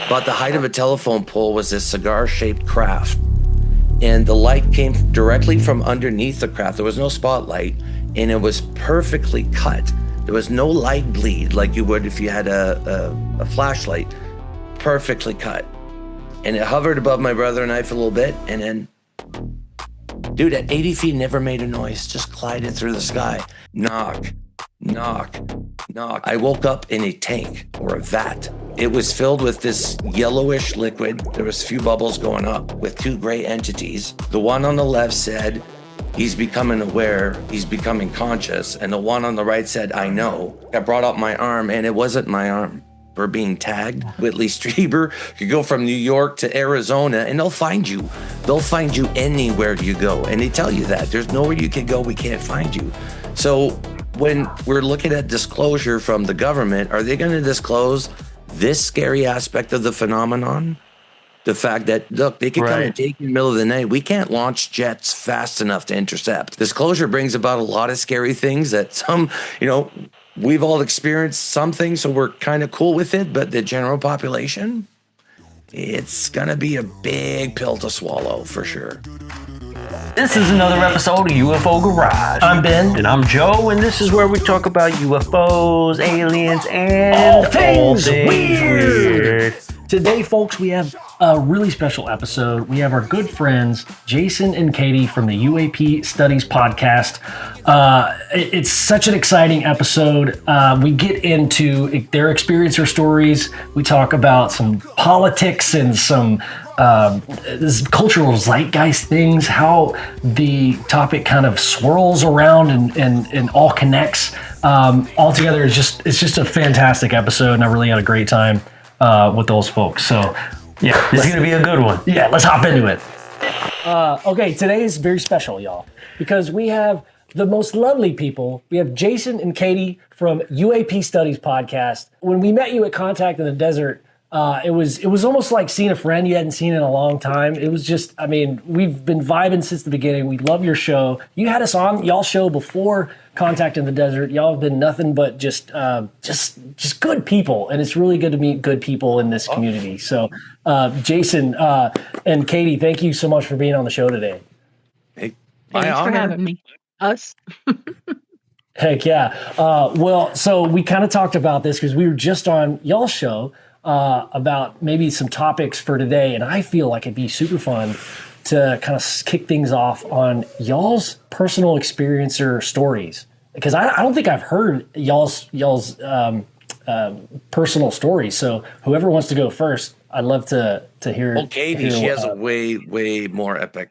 About the height of a telephone pole was this cigar-shaped craft. And the light came directly from underneath the craft. There was no spotlight, and it was perfectly cut. There was no light bleed like you would if you had a flashlight. Perfectly cut. And it hovered above my brother and I for a little bit, and then, dude, at 80 feet, never made a noise, just glided through the sky. Knock, knock, knock. I woke up in a tank or a vat. It was filled with this yellowish liquid. There was a few bubbles going up with two gray entities. The one on the left said, he's becoming aware, he's becoming conscious. And the one on the right said, I know. I brought up my arm, and it wasn't my arm. We're being tagged. Whitley Strieber could go from New York to Arizona, and they'll find you. They'll find you anywhere you go. And they tell you that. There's nowhere you can go, we can't find you. So when we're looking at disclosure from the government, are they going to disclose this scary aspect of the phenomenon? The fact that, look, they can come and take you in the middle of the night. We can't launch jets fast enough to intercept. Disclosure brings about a lot of scary things that some, we've all experienced something, so we're kind of cool with it. But the general population, it's going to be a big pill to swallow for sure. This is another episode of UFO Garage. I'm Ben. And I'm Joe, and this is where we talk about UFOs, aliens, and all things weird. Today, folks, we have a really special episode. We have our good friends, Jason and Katie from the UAP Studies Podcast. It's such an exciting episode. We get into their experiencer stories. We talk about some politics and some cultural zeitgeist things, how the topic kind of swirls around and all connects. Altogether, it's just a fantastic episode, and I really had a great time with those folks. So yeah, it's gonna be a good one. Yeah, let's hop into it. Okay, today is very special, y'all, because we have the most lovely people. We have Jason and Katie from UAP Studies Podcast. When we met you at Contact in the Desert, it was almost like seeing a friend you hadn't seen in a long time. It was just, we've been vibing since the beginning. We love your show. You had us on y'all's show before Contact in the Desert. Y'all have been nothing but just good people, and it's really good to meet good people in this community. So, Jason and Katie, thank you so much for being on the show today. Hey, thanks for having me. Us. Heck yeah. Well, so we kind of talked about this because we were just on y'all's show about maybe some topics for today, and I feel like it'd be super fun to kind of kick things off on y'all's personal experiencer stories, because I don't think I've heard y'all's personal stories. So whoever wants to go first, I'd love to hear. Well, Katie, she has a way more epic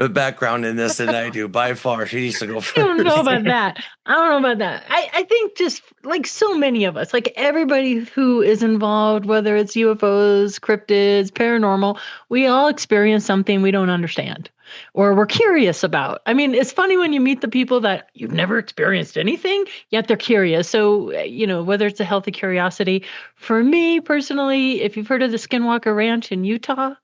background in this than I do by far. She needs to go first. I don't know about that. I think just like so many of us, like everybody who is involved, whether it's UFOs, cryptids, paranormal, we all experience something we don't understand or we're curious about. It's funny when you meet the people that you've never experienced anything, yet they're curious. So, whether it's a healthy curiosity. For me personally, if you've heard of the Skinwalker Ranch in Utah,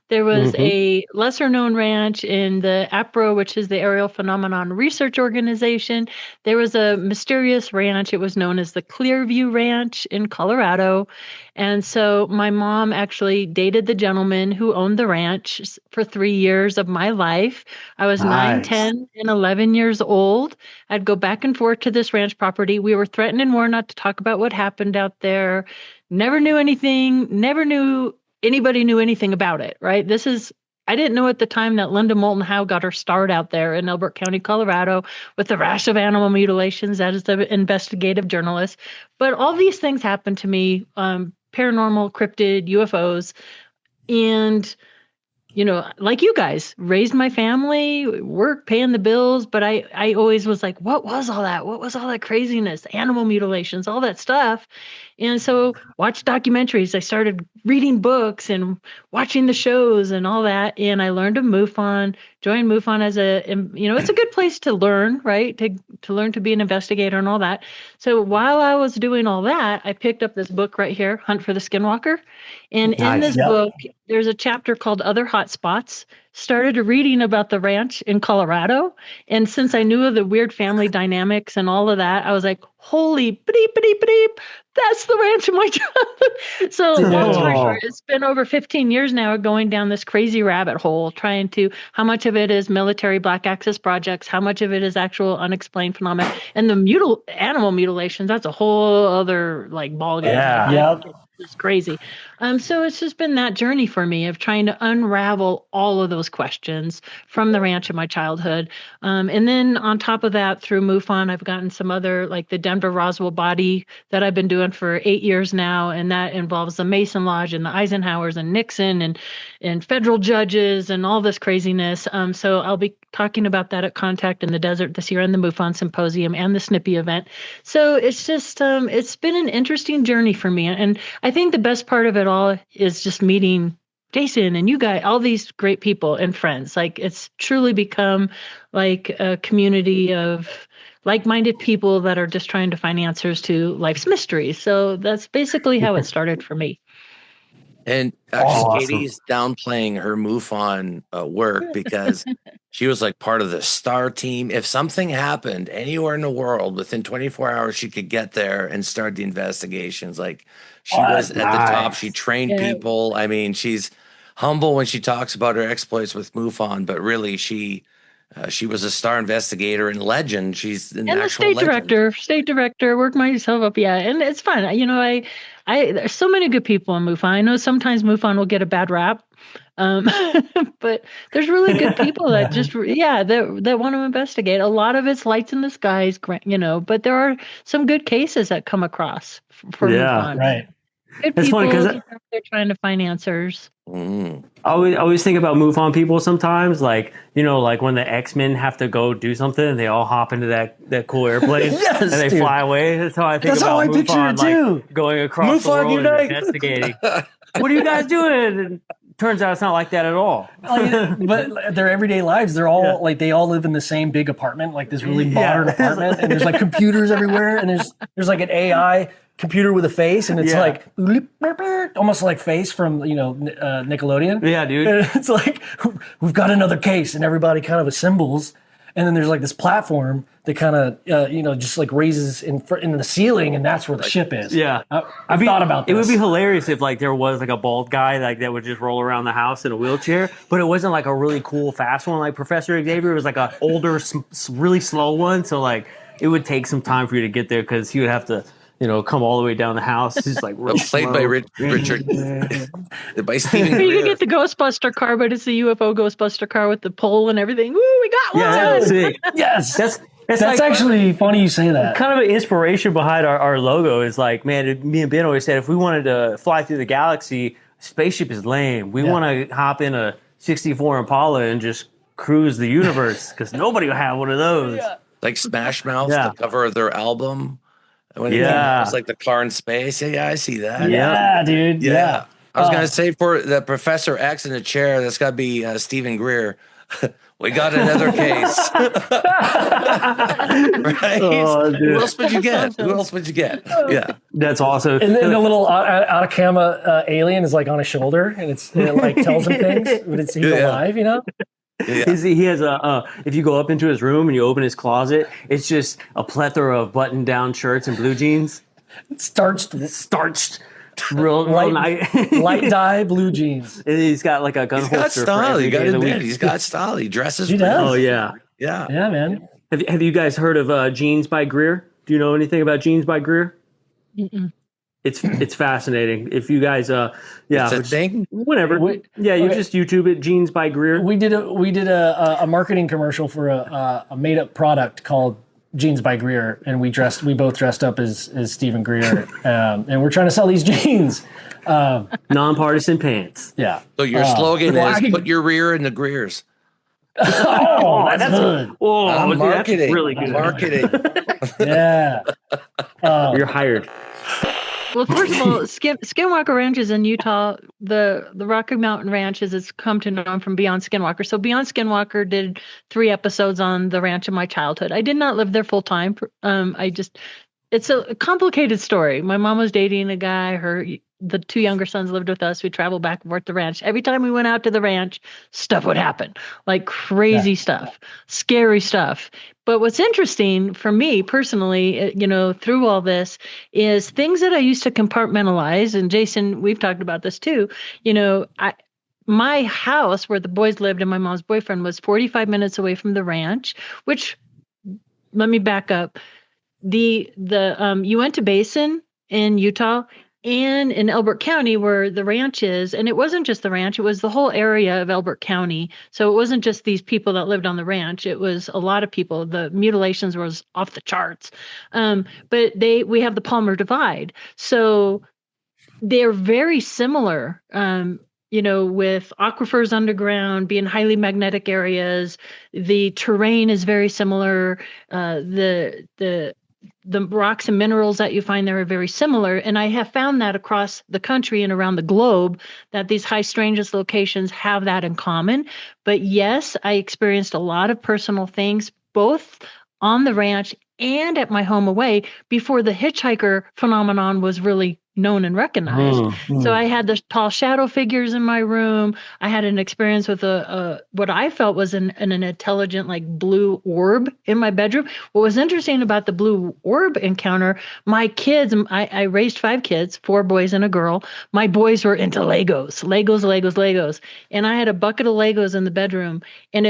there was a lesser known ranch in the APRO, which is the Aerial Phenomenon Research Organization. There was a mysterious ranch. It was known as the Clearview Ranch in Colorado. And so my mom actually dated the gentleman who owned the ranch for 3 years of my life. I was 9, 10, and 11 years old. I'd go back and forth to this ranch property. We were threatened and warned not to talk about what happened out there. Never knew anything, never knew anybody knew anything about it, right? I didn't know at the time that Linda Moulton Howe got her start out there in Elbert County, Colorado, with the rash of animal mutilations as the investigative journalist. But all these things happened to me, paranormal, cryptid, UFOs, and like you guys, raised my family, work, paying the bills, but I always was like, what was all that? What was all that craziness? Animal mutilations, all that stuff. And so watched documentaries. I started reading books and watching the shows and all that. And I learned of MUFON, joined MUFON as it's a good place to learn, right? To learn to be an investigator and all that. So while I was doing all that, I picked up this book right here, Hunt for the Skinwalker. And in this book, there's a chapter called Other Hotspots. started reading about the ranch in Colorado. And since I knew of the weird family dynamics and all of that, I was like, holy bleep, bleep, bleep. That's the ranch of my childhood. So long story short, it's been over 15 years now going down this crazy rabbit hole, trying to, how much of it is military black access projects, how much of it is actual unexplained phenomena, and the animal mutilations, that's a whole other like ballgame. Yeah. It's crazy. So it's just been that journey for me of trying to unravel all of those questions from the ranch of my childhood. And then on top of that, through MUFON, I've gotten some other, like the Denver Roswell body that I've been doing for 8 years now. And that involves the Mason Lodge and the Eisenhowers and Nixon and federal judges and all this craziness. So I'll be talking about that at Contact in the Desert this year and the MUFON Symposium and the Snippy event. So it's just, it's been an interesting journey for me. And I think the best part of it all is just meeting Jason and you guys, all these great people and friends. Like it's truly become like a community of like-minded people that are just trying to find answers to life's mysteries. So that's basically how it started for me. And actually, Katie's downplaying her MUFON work because she was like part of the STAR team. If something happened anywhere in the world, within 24 hours, she could get there and start the investigations. Like she was at the top. She trained people. I mean, she's humble when she talks about her exploits with MUFON, but really she was a STAR investigator and legend. She's an actual legend. State director, worked myself up. Yeah. And it's fun. You know, there's so many good people in MUFON. I know sometimes MUFON will get a bad rap. But there's really good people that just, that want to investigate. A lot of it's lights in the skies, you know, but there are some good cases that come across for MUFON. Right. Good it's people, funny because they're trying to find answers. I always think about MUFON people sometimes, like, you know, like when the X-Men have to go do something, they all hop into that cool airplane and they fly away. That's how I think about MUFON, like going across the world and investigating. What are you guys doing? And turns out it's not like that at all. But their everyday lives, they're all like, they all live in the same big apartment, like this really modern apartment, and there's like computers everywhere, and there's like an AI computer with a face, and it's like almost like Face from, you know, Nickelodeon. Yeah, dude. And it's like, we've got another case, and everybody kind of assembles, and then there's like this platform that kind of you know, just like raises in the ceiling, and that's where the ship is. Yeah, I've thought about this. It would be hilarious if like there was like a bald guy like that would just roll around the house in a wheelchair, but it wasn't like a really cool fast one like Professor Xavier. It was like a older, really slow one. So like it would take some time for you to get there because he would have to, you know, come all the way down the house. It's like real played slow. by Richard, by Stephen You Greer. can get the Ghostbuster car, but it's the UFO Ghostbuster car with the pole and everything. Woo, we got one! Yeah, that's it. Yes, that's like, actually funny you say that. Kind of an inspiration behind our logo is like, man, me and Ben always said if we wanted to fly through the galaxy, spaceship is lame. We want to hop in a 64 Impala and just cruise the universe because nobody will have one of those. Like Smash Mouth, the cover of their album. When it was like the car in space. Yeah, I see that. Yeah, dude. Yeah. I was going to say for the Professor X in the chair, that's got to be Stephen Greer. We got another case. Right? Who else would you get? Yeah. That's awesome. And then the little out of camera alien is like on his shoulder, and it like tells him things, but he's alive, you know? Yeah. He has if you go up into his room and you open his closet, it's just a plethora of button-down shirts and blue jeans. Starched, real light dye blue jeans. And he's got like a gun holster. He's got style. You got to admit, he's got style. He dresses. He does. Oh yeah, man. Have you guys heard of Jeans by Greer? Do you know anything about Jeans by Greer? Mm-mm. It's fascinating. If you guys, it's a thing. Whatever. You just YouTube it. Jeans by Greer. We did a marketing commercial for a made up product called Jeans by Greer, and we both dressed up as Stephen Greer, and we're trying to sell these jeans. Nonpartisan pants. Yeah. So your slogan is "Put your rear in the Greers." Oh, that's good. Oh, marketing. That's really good. Marketing. Yeah. You're hired. Well, first of all, Skinwalker Ranch is in Utah. The Rocky Mountain Ranch, as it's come to know from Beyond Skinwalker. So Beyond Skinwalker did 3 episodes on the ranch of my childhood. I did not live there full time. it's a complicated story. My mom was dating a guy. The two younger sons lived with us. We traveled back and forth to the ranch. Every time we went out to the ranch, stuff would happen, like crazy stuff, scary stuff. But what's interesting for me personally, through all this, is things that I used to compartmentalize. And Jason, we've talked about this too. My house where the boys lived and my mom's boyfriend was 45 minutes away from the ranch, which, let me back up. The Uinta Basin in Utah and in Elbert County where the ranch is, and it wasn't just the ranch, it was the whole area of Elbert County. So it wasn't just these people that lived on the ranch, it was a lot of people. The Mutilations was off the charts. But we have the Palmer Divide. So they're very similar. With aquifers underground being highly magnetic areas, the terrain is very similar. The rocks and minerals that you find there are very similar. And I have found that across the country and around the globe that these high-strangeness locations have that in common. But yes, I experienced a lot of personal things, both on the ranch and at my home away before the hitchhiker phenomenon was really known and recognized. So I had the tall shadow figures in my room. I had an experience with what I felt was an intelligent, like, blue orb in my bedroom. What was interesting about the blue orb encounter, my kids, I raised 5 kids, 4 boys and a girl. My boys were into Legos. And I had a bucket of Legos in the bedroom, and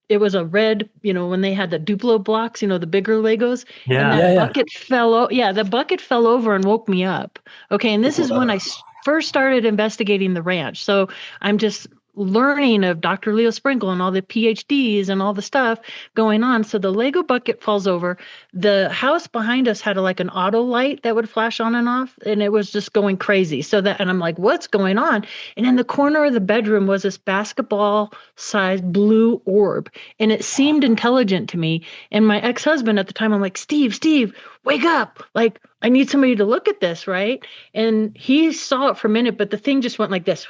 it was a red, when they had the Duplo blocks, the bigger Legos. Yeah. And that bucket the bucket fell over and woke me up. Okay. And this is when I first started investigating the ranch. So I'm just learning of Dr. Leo Sprinkle and all the PhDs and all the stuff going on. So the Lego bucket falls over. The house behind us had an auto light that would flash on and off, and it was just going crazy. And I'm like, what's going on? And in the corner of the bedroom was this basketball-sized blue orb, and it seemed intelligent to me. And my ex-husband at the time, I'm like, Steve, wake up. Like, I need somebody to look at this, right? And he saw it for a minute, but the thing just went like this.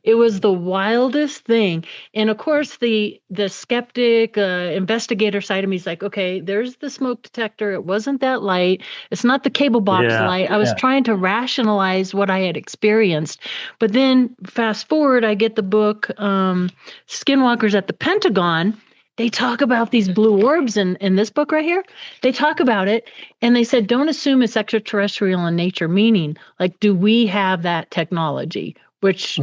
It was the wildest thing. And of course, the skeptic investigator side of me is like, okay, there's the smoke detector. It wasn't that light. It's not the cable box light. I was trying to rationalize what I had experienced. But then fast forward, I get the book, Skinwalkers at the Pentagon. They talk about these blue orbs in this book right here. They talk about it, and they said, don't assume it's extraterrestrial in nature, meaning, like, do we have that technology? Which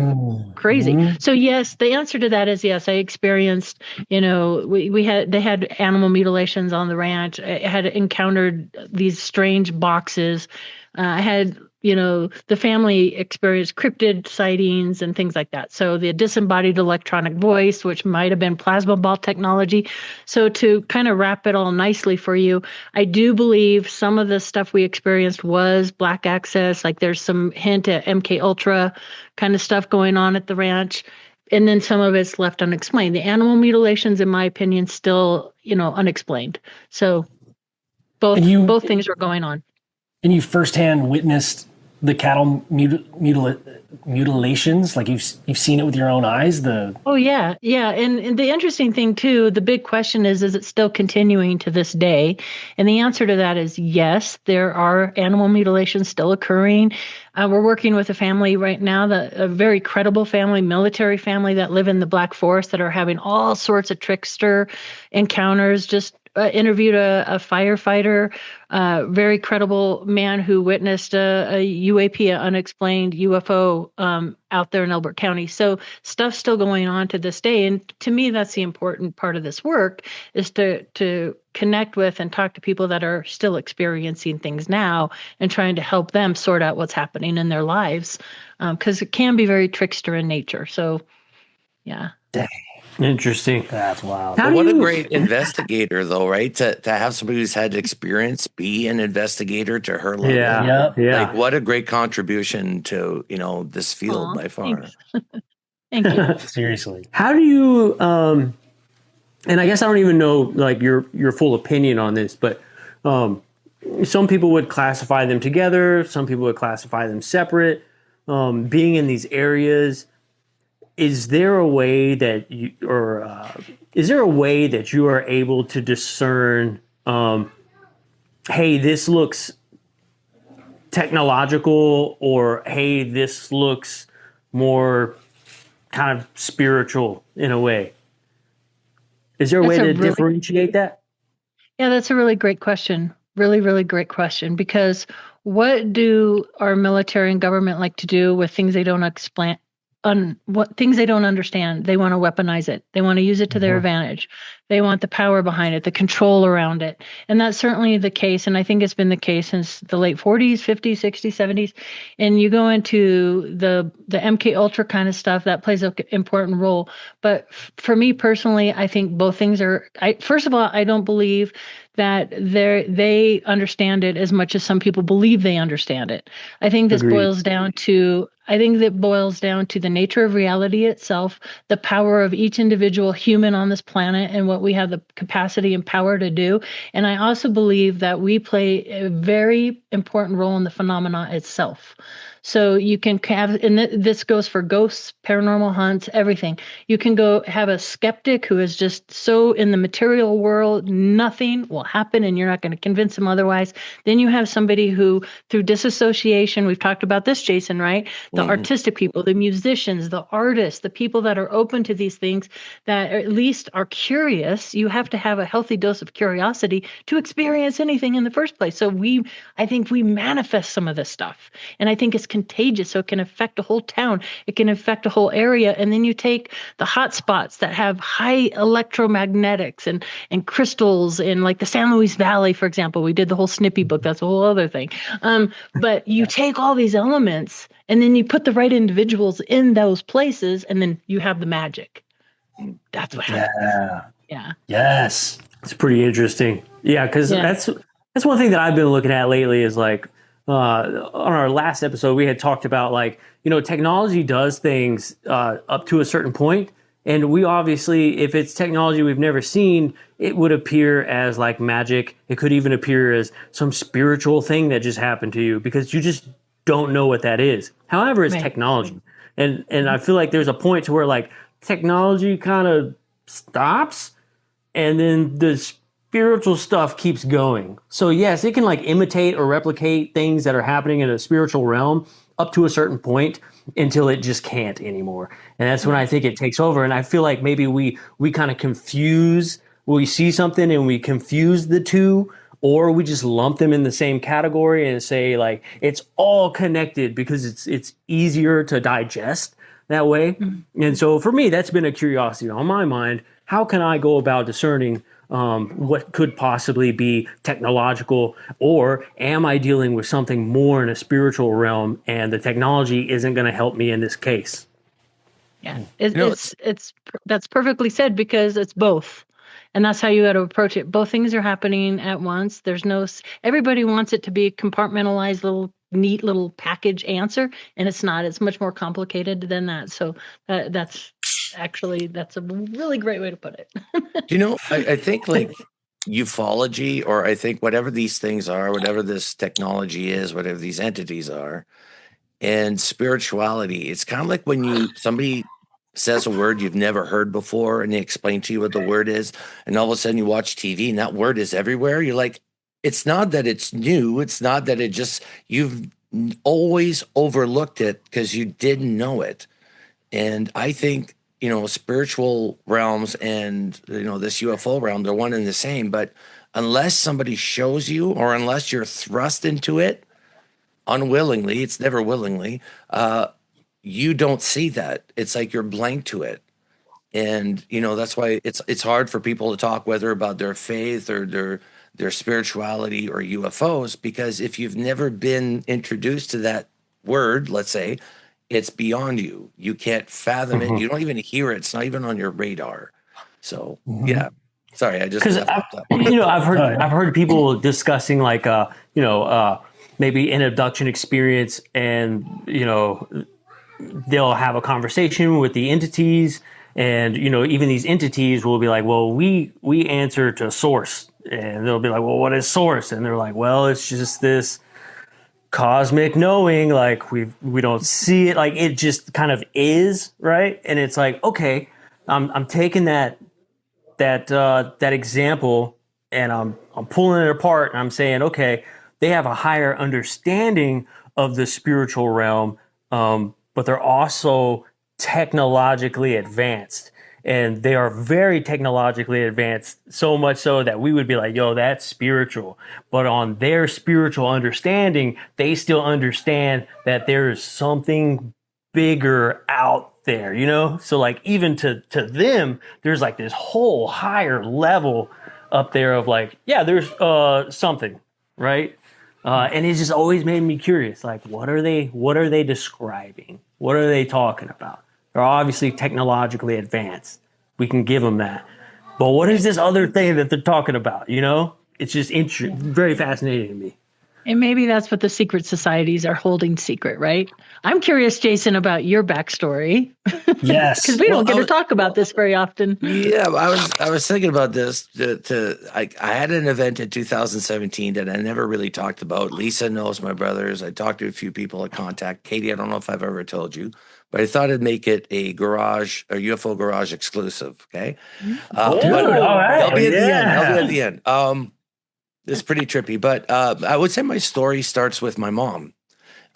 crazy. So yes, the answer to that is yes. I experienced, they had animal mutilations on the ranch. I had encountered these strange boxes. I had, the family experienced cryptid sightings and things like that. So the disembodied electronic voice, which might have been plasma ball technology. So to kind of wrap it all nicely for you, I do believe some of the stuff we experienced was black access. Like there's some hint at MK Ultra kind of stuff going on at the ranch. And then some of it's left unexplained. The animal mutilations, in my opinion, still, unexplained. So both things were going on. And you firsthand witnessed the cattle mutilations, like you've seen it with your own eyes. Oh yeah. And the interesting thing too, the big question is it still continuing to this day? And the answer to that is yes. There are animal mutilations still occurring. We're working with a family right now, a very credible family, military family that live in the Black Forest that are having all sorts of trickster encounters. Just interviewed a firefighter, very credible man who witnessed a UAP, an unexplained UFO, out there in Elbert County. So stuff's still going on to this day. And to me, that's the important part of this work, is to connect with and talk to people that are still experiencing things now and trying to help them sort out what's happening in their lives. Because it can be very trickster in nature. So, yeah. Dang. Interesting. That's wild. What a great investigator, though, right? To have somebody who's had experience be an investigator to her level. Yeah. Like, what a great contribution to, this field by far. Thank you. Seriously. How do you, and I guess I don't even know, like, your full opinion on this, but some people would classify them together. Some people would classify them separate. Being in these areas, is there a way that you are able to discern hey, this looks technological, or hey, this looks more kind of spiritual in a way? Is there a way to differentiate that? Yeah, that's a really great question. Really, really great question. Because what do our military and government like to do with things they don't explain? What things they don't understand? They want to weaponize it. They want to use it to their advantage. They want the power behind it, the control around it. And that's certainly the case. And I think it's been the case since the late 40s, 50s, 60s, 70s. And you go into the MK Ultra kind of stuff, that plays an important role. But for me personally, I think both things are, first of all, I don't believe that they understand it as much as some people believe they understand it. I think this boils down to the nature of reality itself, the power of each individual human on this planet, and what we have the capacity and power to do. And I also believe that we play a very important role in the phenomena itself. So you can have, and this goes for ghosts, paranormal hunts, everything. You can go have a skeptic who is just so in the material world, nothing will happen and you're not going to convince him otherwise. Then you have somebody who, through disassociation, we've talked about this, Jason, right? The artistic people, the musicians, the artists, the people that are open to these things, that at least are curious. You have to have a healthy dose of curiosity to experience anything in the first place. So I think we manifest some of this stuff. And I think it's contagious, so it can affect a whole town. It can affect a whole area. And then you take the hot spots that have high electromagnetics and crystals in, like the San Luis Valley, for example. We did the whole Snippy book. That's a whole other thing. But you take all these elements and then you put the right individuals in those places, and then you have the magic. That's what happens. Yeah. Yes. It's pretty interesting. Yeah, because that's one thing that I've been looking at lately is like, on our last episode, we had talked about, like, technology does things up to a certain point. And we obviously, if it's technology we've never seen, it would appear as like magic. It could even appear as some spiritual thing that just happened to you because you just don't know what that is. However, it's technology. And I feel like there's a point to where like technology kind of stops and then the spiritual stuff keeps going. So yes, it can like imitate or replicate things that are happening in a spiritual realm up to a certain point until it just can't anymore. And that's when I think it takes over. And I feel like maybe we kind of confuse, we see something and we confuse the two, or we just lump them in the same category and say like it's all connected because it's easier to digest that way. And so for me, that's been a curiosity on my mind. How can I go about discerning what could possibly be technological, or am I dealing with something more in a spiritual realm and the technology isn't going to help me in this case? Yeah, that's perfectly said, because it's both. And that's how you got to approach it. Both things are happening at once. Everybody wants it to be a compartmentalized neat little package answer, and it's not. It's much more complicated than that. So that's a really great way to put it. I think like ufology, or I think whatever these things are, whatever this technology is, whatever these entities are, and spirituality, it's kind of like when somebody says a word you've never heard before and they explain to you what the word is, and all of a sudden you watch TV and that word is everywhere. You're like, it's not that it's new. It's not that you've always overlooked it because you didn't know it. And I think, spiritual realms and, this UFO realm, they're one and the same. But unless somebody shows you, or unless you're thrust into it unwillingly, it's never willingly, you don't see that. It's like you're blank to it. And, that's why it's hard for people to talk whether about their faith or their spirituality or UFOs, because if you've never been introduced to that word, let's say, it's beyond you. You can't fathom it. You don't even hear it. It's not even on your radar. So yeah. Sorry, I just I've heard people discussing like maybe an abduction experience, and they'll have a conversation with the entities, and even these entities will be like, well, we answer to source, and they'll be like, well, what is source? And they're like, well, it's just this cosmic knowing, like we don't see it, like it just kind of is, right? And it's like, okay, I'm taking that example and I'm pulling it apart, and I'm saying, okay, they have a higher understanding of the spiritual realm, but they're also technologically advanced. And they are very technologically advanced, so much so that we would be like, yo, that's spiritual. But on their spiritual understanding, they still understand that there is something bigger out there, you know? So like even to them, there's like this whole higher level up there of like, yeah, there's something, right? And it just always made me curious. Like, what are they describing? What are they talking about? They're obviously technologically advanced. We can give them that. But what is this other thing that they're talking about? You know, it's just very fascinating to me. And maybe that's what the secret societies are holding secret, right? I'm curious, Jason, about your backstory. Yes. Because we don't get to talk about this very often. Yeah, I was thinking about this. I had an event in 2017 that I never really talked about. Lisa knows my brothers. I talked to a few people at Contact. Katie, I don't know if I've ever told you, but I thought I'd make it a UFO Garage exclusive. Okay, All right. I'll be at the end. I'll be at the end. It's pretty trippy, but I would say my story starts with my mom.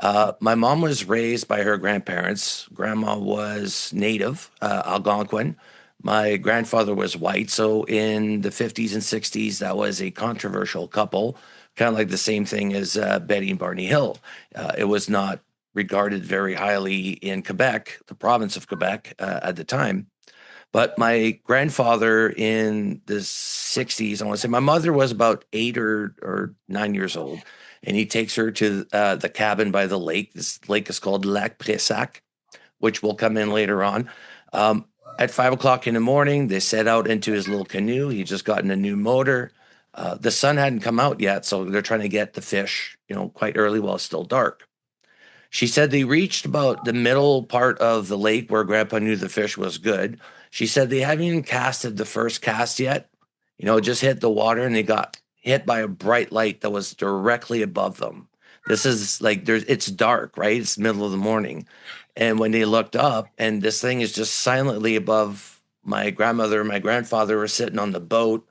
My mom was raised by her grandparents. Grandma was Native, Algonquin. My grandfather was white. So in the 50s and 60s, that was a controversial couple, kind of like the same thing as Betty and Barney Hill. It was not regarded very highly in Quebec, the province of Quebec at the time. But my grandfather in the 60s, I want to say my mother was about 8 or 9 years old. And he takes her to the cabin by the lake. This lake is called Lac Pressac, which will come in later on. At 5 o'clock in the morning, they set out into his little canoe. He just gotten a new motor. The sun hadn't come out yet, so they're trying to get the fish, quite early while it's still dark. She said they reached about the middle part of the lake where Grandpa knew the fish was good. She said they haven't even casted the first cast yet. Just hit the water, and they got hit by a bright light that was directly above them. This is like it's dark, right? It's the middle of the morning. And when they looked up, and this thing is just silently above my grandmother and my grandfather were sitting on the boat,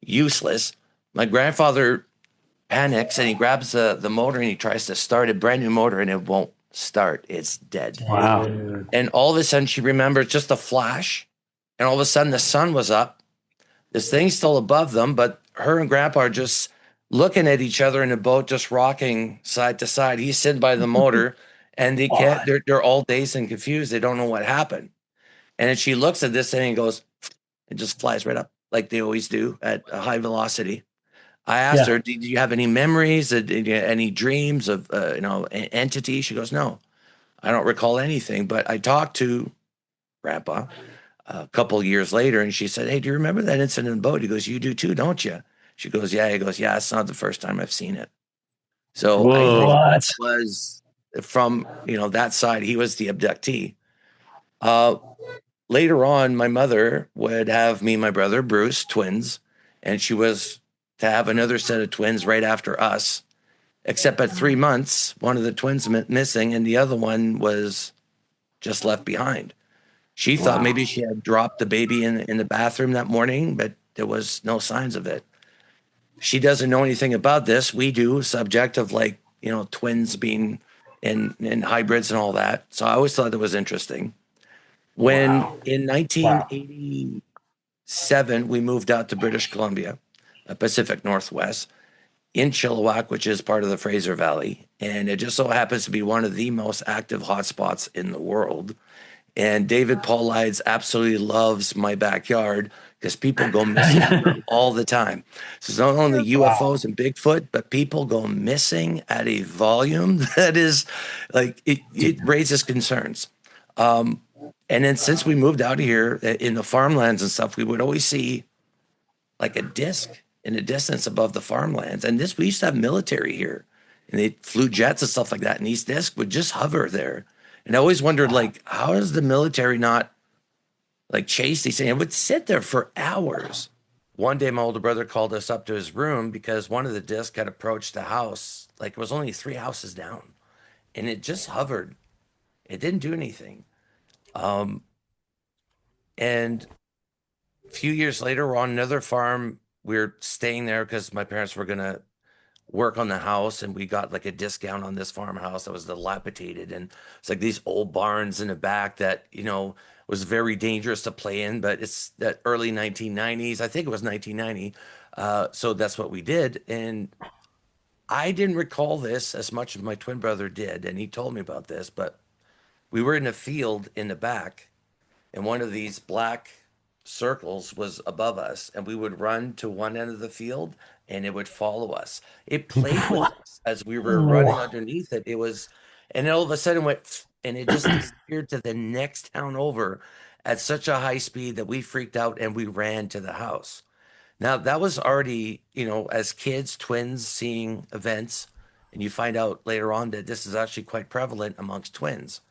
useless. My grandfather panics and he grabs the motor and he tries to start a brand new motor, and it won't start. It's dead. Wow. And all of a sudden she remembers just a flash, and all of a sudden the sun was up. This thing's still above them, but her and Grandpa are just looking at each other in the boat, just rocking side to side. He's sitting by the motor, and they're all dazed and confused. They don't know what happened. And then she looks at this thing and goes, it just flies right up like they always do at a high velocity. I asked her, did you have any memories, any dreams of, entity? She goes, no, I don't recall anything. But I talked to Grandpa a couple of years later, and she said, hey, do you remember that incident in the boat? He goes, you do too, don't you? She goes, yeah. He goes, yeah, it's not the first time I've seen it. So I think it was from, that side, he was the abductee. Later on, my mother would have me and my brother, Bruce, twins, and she was to have another set of twins right after us, except at 3 months, one of the twins missing, and the other one was just left behind. She thought maybe she had dropped the baby in the bathroom that morning, but there was no signs of it. She doesn't know anything about this. We do, subject of twins being in hybrids and all that. So I always thought it was interesting. When in 1987, we moved out to British Columbia, Pacific Northwest, in Chilliwack, which is part of the Fraser Valley. And it just so happens to be one of the most active hotspots in the world. And David Paulides absolutely loves my backyard because people go missing all the time. So it's not only UFOs and Bigfoot, but people go missing at a volume that is like, it raises concerns. And then since we moved out of here in the farmlands and stuff, we would always see like a disc in the distance above the farmlands. And we used to have military here, and they flew jets and stuff like that. And these discs would just hover there. And I always wondered, how does the military not chase these things? It would sit there for hours. One day, my older brother called us up to his room because one of the discs had approached the house. It was only 3 houses down, and it just hovered. It didn't do anything. And a few years later, we're on another farm we were staying there because my parents were gonna work on the house, and we got like a discount on this farmhouse that was dilapidated, and it's like these old barns in the back that was very dangerous to play in. But it's that early 1990s, I think it was 1990. So that's what we did, and I didn't recall this as much as my twin brother did, and he told me about this. But we were in a field in the back, and one of these black circles was above us, and we would run to one end of the field and it would follow us. It played with us as we were running underneath it. It was, and then all of a sudden went, and it just disappeared to the next town over at such a high speed that we freaked out and we ran to the house. Now, that was already, as kids, twins seeing events, and you find out later on that this is actually quite prevalent amongst twins.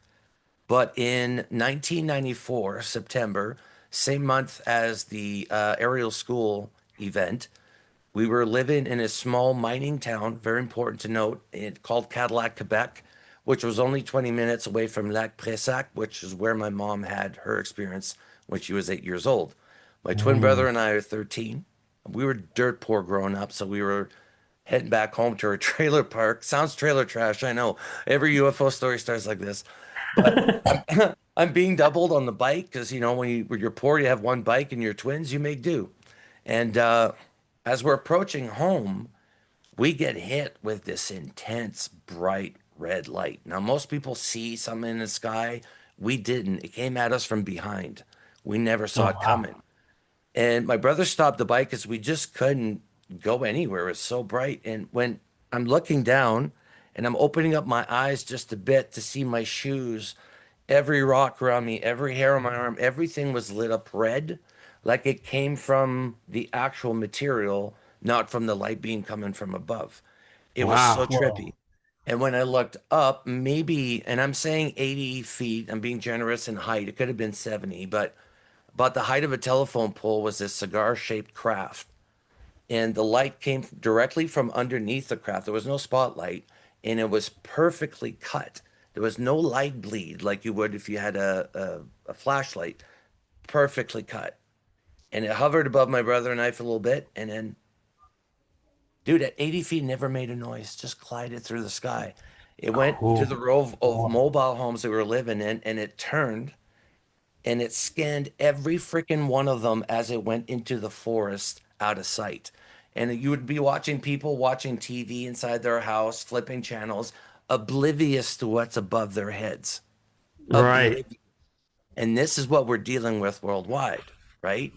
But in 1994, September, same month as the aerial school event, we were living in a small mining town, very important to note, called Cadillac, Quebec, which was only 20 minutes away from Lac Pressac, which is where my mom had her experience when she was 8 years old. My twin brother and I are 13. We were dirt poor growing up, so we were heading back home to our trailer park. Sounds trailer trash, I know. Every UFO story starts like this. But I'm being doubled on the bike because, when you're poor, you have one bike, and you're twins, you make do. And as we're approaching home, we get hit with this intense, bright red light. Now, most people see something in the sky. We didn't. It came at us from behind. We never saw it coming. And my brother stopped the bike because we just couldn't go anywhere. It was so bright. And when I'm looking down and I'm opening up my eyes just a bit to see my shoes, every rock around me, every hair on my arm, everything was lit up red, like it came from the actual material, not from the light beam coming from above. It was so trippy. And when I looked up, maybe, and I'm saying 80 feet, I'm being generous in height, it could have been 70, but about the height of a telephone pole was this cigar-shaped craft. And the light came directly from underneath the craft. There was no spotlight, and it was perfectly cut. There was no light bleed like you would if you had a flashlight. Perfectly cut. And it hovered above my brother and I for a little bit, and then, dude, at 80 feet, never made a noise, just glided through the sky. It went to the row of mobile homes that we were living in, and it turned, and it scanned every freaking one of them as it went into the forest out of sight. And you would be watching people watching TV inside their house, flipping channels, oblivious to what's above their heads. Right. And this is what we're dealing with worldwide, right?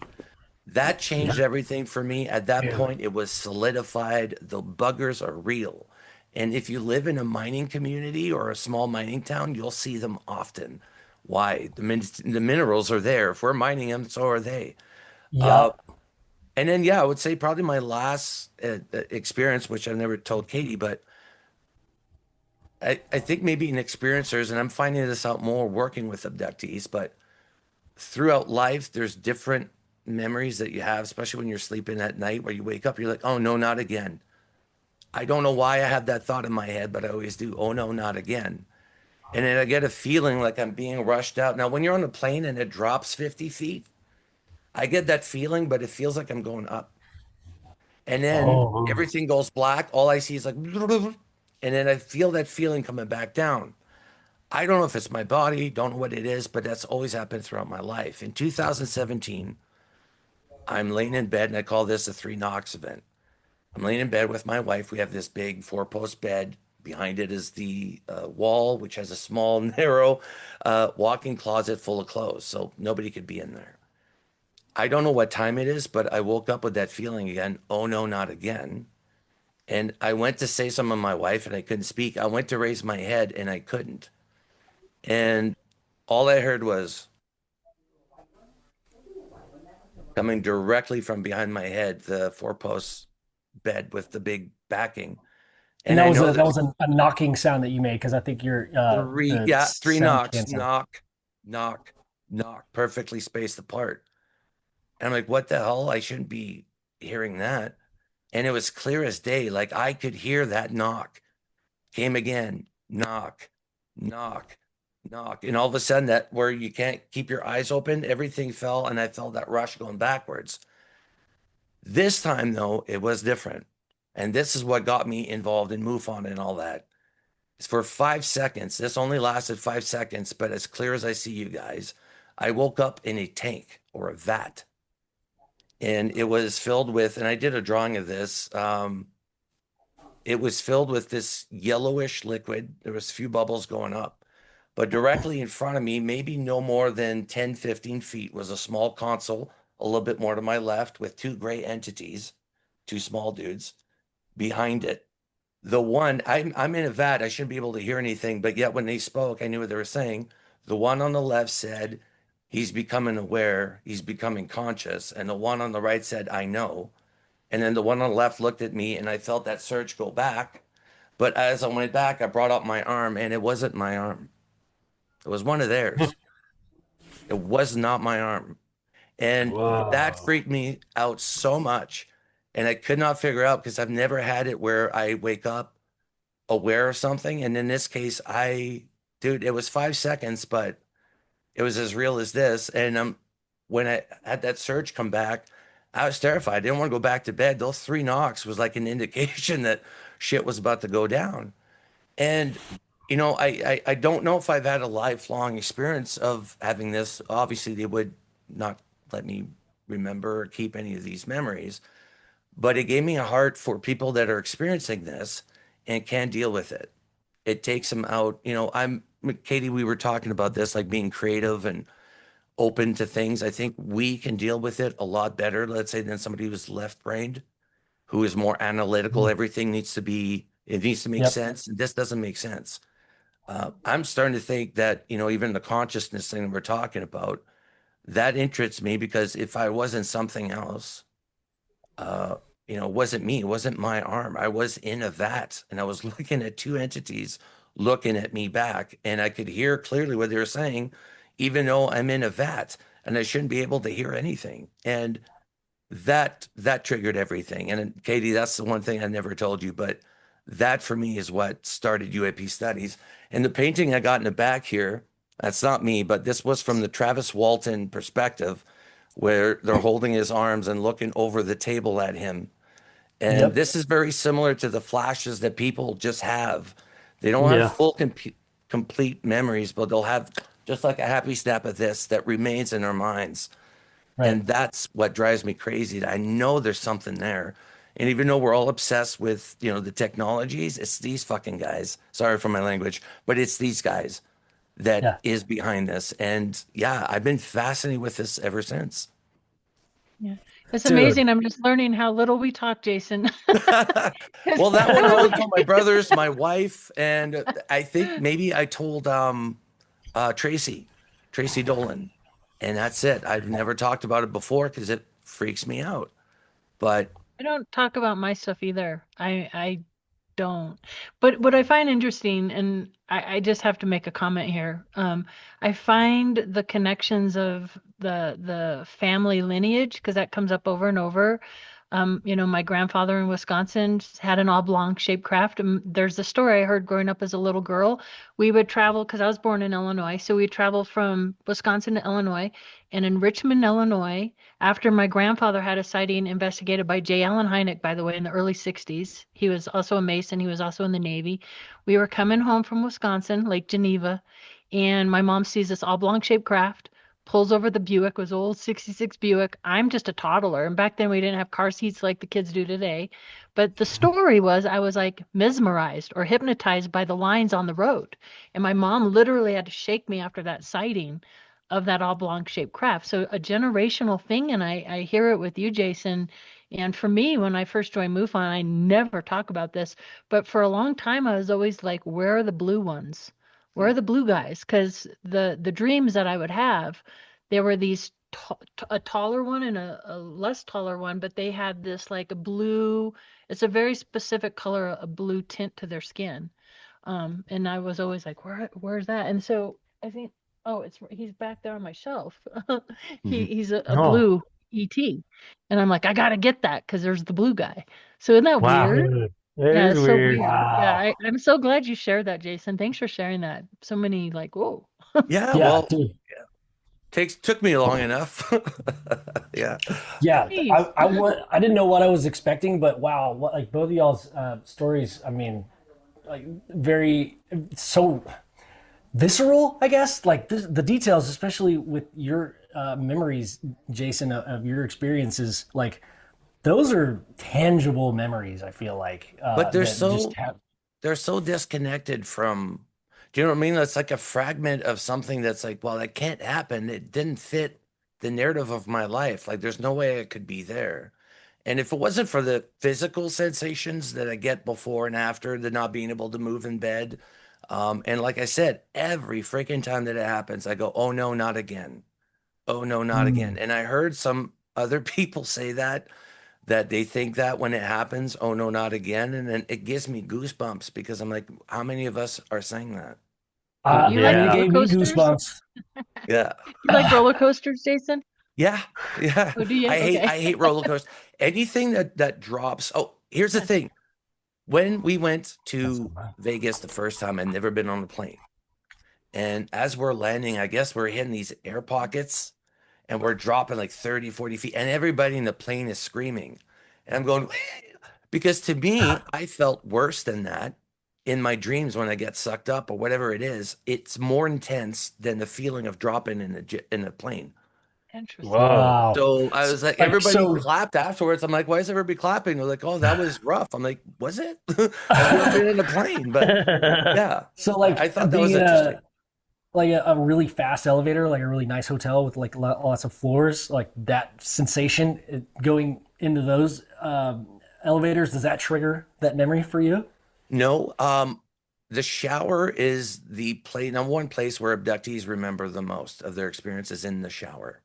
That changed everything for me. At that point, it was solidified. The buggers are real. And if you live in a mining community or a small mining town, you'll see them often. Why? The minerals are there. If we're mining them, so are they. Yeah. And then, I would say probably my last experience, which I've never told Katie, but I think maybe in experiencers, and I'm finding this out more working with abductees, but throughout life, there's different memories that you have, especially when you're sleeping at night, where you wake up, you're like, oh no, not again. I don't know why I have that thought in my head, but I always do. Oh no, not again. And then I get a feeling like I'm being rushed out. Now, when you're on a plane and it drops 50 feet, I get that feeling, but it feels like I'm going up. And then everything goes black. All I see is like, and then I feel that feeling coming back down. I don't know if it's my body, don't know what it is, but that's always happened throughout my life. In 2017, I'm laying in bed, and I call this a 3 knocks event. I'm laying in bed with my wife. We have this big 4-post bed. Behind it is the wall, which has a small, narrow walk-in closet full of clothes, so nobody could be in there. I don't know what time it is, but I woke up with that feeling again. Oh no, not again. And I went to say something to my wife, and I couldn't speak. I went to raise my head, and I couldn't. And all I heard was coming directly from behind my head, the 4-post bed with the big backing. And that was a knocking sound that you made, because I think you're 3 knocks, knock, perfectly spaced apart. And I'm like, what the hell? I shouldn't be hearing that. And it was clear as day. Like I could hear that knock. Came again, knock. And all of a sudden, that where you can't keep your eyes open, everything fell, and I felt that rush going backwards. This time, though, it was different. And this is what got me involved in MUFON and all that. It's for 5 seconds. This only lasted 5 seconds, but as clear as I see you guys, I woke up in a tank or a vat. And it was filled with, and I did a drawing of this. It was filled with this yellowish liquid. There was a few bubbles going up. But directly in front of me, maybe no more than 10, 15 feet, was a small console, a little bit more to my left, with two gray entities, two small dudes behind it. The one, I'm in a vat, I shouldn't be able to hear anything, but yet when they spoke, I knew what they were saying. The one on the left said, he's becoming aware, he's becoming conscious. And the one on the right said, I know. And then the one on the left looked at me and I felt that surge go back. But as I went back, I brought up my arm and it wasn't my arm. It was one of theirs. It was not my arm. And that freaked me out so much. And I could not figure out because I've never had it where I wake up aware of something. And in this case, dude, it was 5 seconds, but it was as real as this. And when I had that surge come back, I was terrified. I didn't want to go back to bed. Those three knocks was like an indication that shit was about to go down. And I don't know if I've had a lifelong experience of having this. Obviously, they would not let me remember or keep any of these memories, but it gave me a heart for people that are experiencing this and can't deal with it. It takes them out. Katie, we were talking about this, like being creative and open to things. I think we can deal with it a lot better, let's say, than somebody who's left-brained, who is more analytical. Everything needs to make sense. This doesn't make sense. I'm starting to think that, even the consciousness thing that we're talking about, that interests me because if I wasn't something else, it wasn't me, it wasn't my arm. I was in a vat and I was looking at two entities looking at me back, and I could hear clearly what they were saying, even though I'm in a vat and I shouldn't be able to hear anything. And that triggered everything. And Katie, that's the one thing I never told you, but that for me is what started UAP Studies. And the painting I got in the back here, that's not me, but this was from the Travis Walton perspective, where they're holding his arms and looking over the table at him. And this is very similar to the flashes that people just have. They don't have full complete memories, but they'll have just like a happy snap of this that remains in their minds. Right. And that's what drives me crazy. I know there's something there. And even though we're all obsessed with, the technologies, it's these fucking guys. Sorry for my language, but it's these guys that is behind this. And I've been fascinated with this ever since. Yeah. It's amazing. I'm just learning how little we talk, Jason. Well, that one I only told my brothers, my wife, and I think maybe I told Tracy Dolan. And that's it. I've never talked about it before because it freaks me out. But I don't talk about my stuff either. I don't. But what I find interesting, and I just have to make a comment here. I find the connections of the family lineage, because that comes up over and over. My grandfather in Wisconsin had an oblong shaped craft. And there's a story I heard growing up as a little girl. We would travel, because I was born in Illinois. So we'd travel from Wisconsin to Illinois. And in Richmond, Illinois, after my grandfather had a sighting investigated by J. Allen Hynek, by the way, in the early 60s, he was also a Mason. He was also in the Navy. We were coming home from Wisconsin, Lake Geneva, and my mom sees this oblong shaped craft, pulls over the Buick. It was old 66 Buick. I'm just a toddler. And back then we didn't have car seats like the kids do today. But the story was I was like mesmerized or hypnotized by the lines on the road. And my mom literally had to shake me after that sighting of that oblong shaped craft. So a generational thing. And I hear it with you, Jason. And for me, when I first joined MUFON, I never talk about this, but for a long time, I was always like, where are the blue ones? Where are the blue guys? Because the dreams that I would have, there were these a taller one and a less taller one, but they had this like a blue. It's a very specific color, a blue tint to their skin. And I was always like, where's that? And so I think, he's back there on my shelf. He's a blue ET, and I'm like, I gotta get that because there's the blue guy. So isn't that weird? It is so weird. Wow. Yeah, I'm so glad you shared that, Jason. Thanks for sharing that. So many whoa. Well, dude. Took me long enough. Yeah. Yeah, Jeez. I didn't know what I was expecting, but wow, what, like both of y'all's stories. I mean, like very so visceral, I guess. Like the details, especially with your memories, Jason, of your experiences. Like those are tangible memories. I feel like But they're that just so have. they're so disconnected from, do you know what I mean? It's like a fragment of something that's like, well, that can't happen. It didn't fit the narrative of my life. Like there's no way it could be there. And if it wasn't for the physical sensations that I get before and after the not being able to move in bed, and like I said, every freaking time that it happens, I go, oh no, not again. Oh no, not again. Mm. And I heard some other people say that they think that when it happens, oh no, not again. And then it gives me goosebumps because I'm like, how many of us are saying that? You I like mean, it Yeah. roller gave me coasters? goosebumps. Yeah. You like roller coasters, Jason? Yeah. Yeah. Oh, do you? I hate Okay. I hate roller coasters. Anything that drops. Oh, here's the thing. When we went to Vegas the first time, I'd never been on a plane. And as we're landing, I guess we're hitting these air pockets and we're dropping like 30, 40 feet, and everybody in the plane is screaming. And I'm going, because to me, I felt worse than that in my dreams when I get sucked up or whatever it is. It's more intense than the feeling of dropping in a plane. Interesting. Whoa. Wow. So I was like, Like everybody so. clapped afterwards. I'm like, why is everybody clapping? They're like, oh, that was rough. I'm like, was it? I've never been in a plane, but yeah, So I like thought that was being in interesting. a really fast elevator, like a really nice hotel with like lots of floors, like that sensation going into those elevators, does that trigger that memory for you? No, the shower is the number one place where abductees remember the most of their experiences in the shower.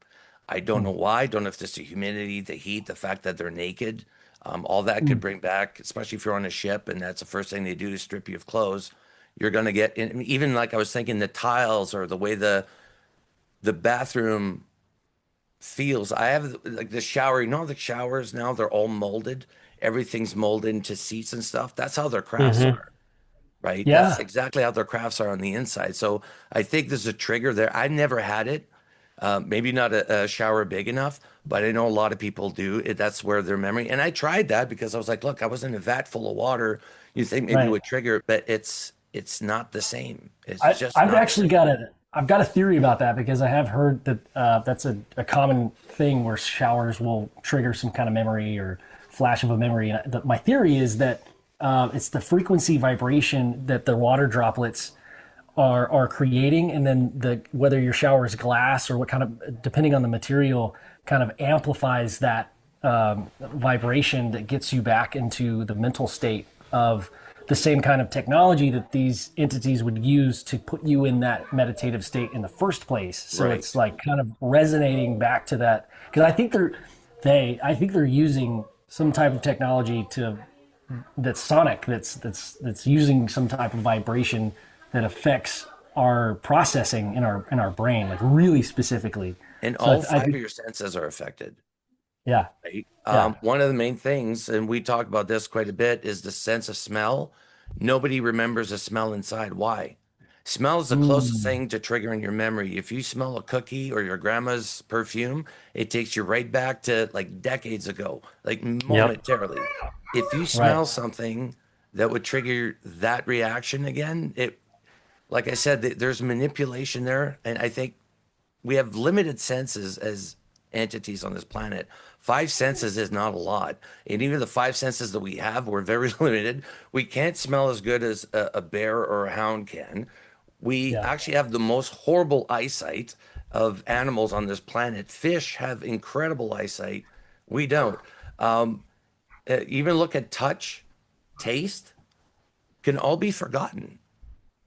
I don't know Hmm. why. I don't know if it's the humidity, the heat, the fact that they're naked. All that could bring back, especially if you're on a ship and that's the first thing they do to strip you of clothes. You're gonna get in, even like I was thinking, the tiles or the way the bathroom feels. I have like the shower, the showers now, they're all molded. Everything's molded into seats and stuff. That's how their crafts Hmm. are, right? That's Yeah. exactly how their crafts are on the inside. So I think there's a trigger there. I never had it. Maybe not a shower big enough, but I know a lot of people do. That's where their memory. And I tried that because I was like, look, I was in a vat full of water. You think maybe it Right. would trigger it, but it's not the same. It's just I've not the actually same. I've got a theory about that because I have heard that that's a common thing where showers will trigger some kind of memory or flash of a memory. And my theory is that it's the frequency vibration that the water droplets are creating, and then the whether your shower is glass or what kind of, depending on the material, kind of amplifies that vibration that gets you back into the mental state of the same kind of technology that these entities would use to put you in that meditative state in the first place. So Right. it's like kind of resonating back to that, because I think they're using some type of technology to that's sonic, that's using some type of vibration that affects our processing in our brain, like really specifically. And So all I five of think, your senses are affected. yeah, Right? yeah. One of the main things, and we talk about this quite a bit, is the sense of smell. Nobody remembers a smell inside. Why? Smell is the closest Mm, thing to triggering your memory. If you smell a cookie or your grandma's perfume, it takes you right back to like decades ago, like Yep. momentarily. If you right. smell something that would trigger that reaction again, like I said, there's manipulation there. And I think we have limited senses as entities on this planet. Five senses is not a lot. And even the five senses that we have, we're very limited. We can't smell as good as a bear or a hound can. We Yeah. actually have the most horrible eyesight of animals on this planet. Fish have incredible eyesight. We don't. Um, Even look at touch, taste, can all be forgotten.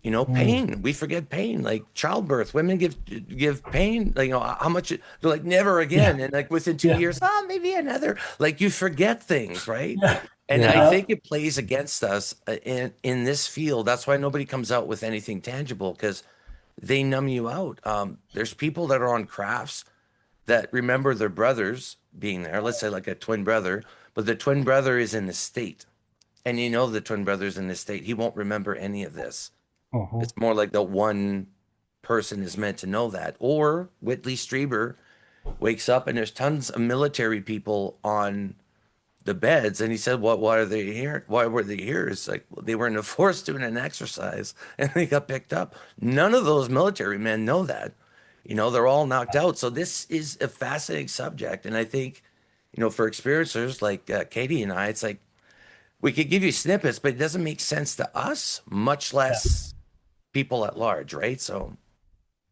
Mm, Pain. We forget pain. Like childbirth, women give pain. Like, how much they're like never yeah. again, and like within two Yeah. years, maybe another. Like you forget things, right? Yeah. And I Yeah. Yeah. think it plays against us in this field. That's why nobody comes out with anything tangible because they numb you out. There's people that are on crafts that remember their brothers being there. Let's say like a twin brother, but the twin brother is in the state, and the twin brother's in the state. He won't remember any of this. Mhm. It's more like the one person is meant to know that. Or Whitley Strieber wakes up and there's tons of military people on the beds, and he said, why are they here? Why were they here? It's like, well, they were in the force doing an exercise and they got picked up. None of those military men know that. They're all knocked out. So this is a fascinating subject. And I think, for experiencers like Katie and I, it's like, we could give you snippets, but it doesn't make sense to us, much less people at large, right? So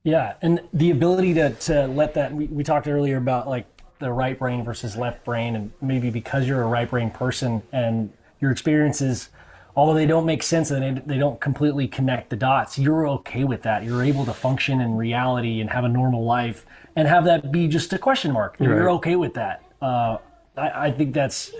yeah, and the ability to let that, we talked earlier about like the right brain versus left brain, and maybe because you're a right brain person and your experiences, although they don't make sense and they don't completely connect the dots, you're okay with that. You're able to function in reality and have a normal life and have that be just a question mark. And you're okay with that. I think that's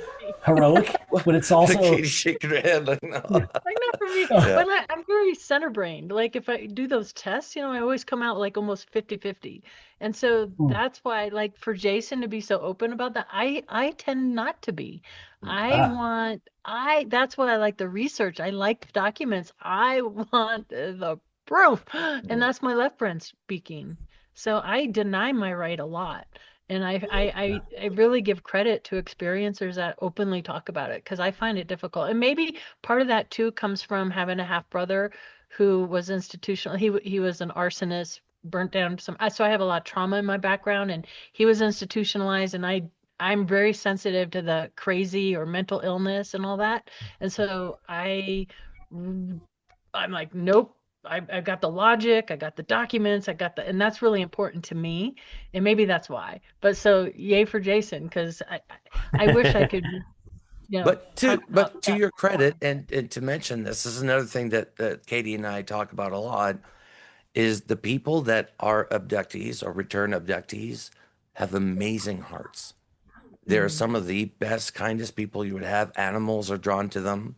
heroic, but it's also Katie's shaking her head like, no. Like not for me, but I'm very center brained. Like if I do those tests, I always come out like almost 50-50. And so that's why, like for Jason to be so open about that, I tend not to be. That's why I like the research. I like documents. I want the proof. And that's my left brain speaking. So I deny my right a lot. And I really give credit to experiencers that openly talk about it, because I find it difficult. And maybe part of that too comes from having a half brother who was institutional. He was an arsonist, burnt down so I have a lot of trauma in my background, and he was institutionalized, and I'm very sensitive to the crazy or mental illness and all that. And so I'm like, nope. I've got the logic, I got the documents, and that's really important to me, and maybe that's why. But so, yay for Jason, because I wish I could. But to your credit, and to mention this is another thing that Katie and I talk about a lot, is the people that are abductees or return abductees have amazing hearts. They're some of the best, kindest people you would have. Animals are drawn to them.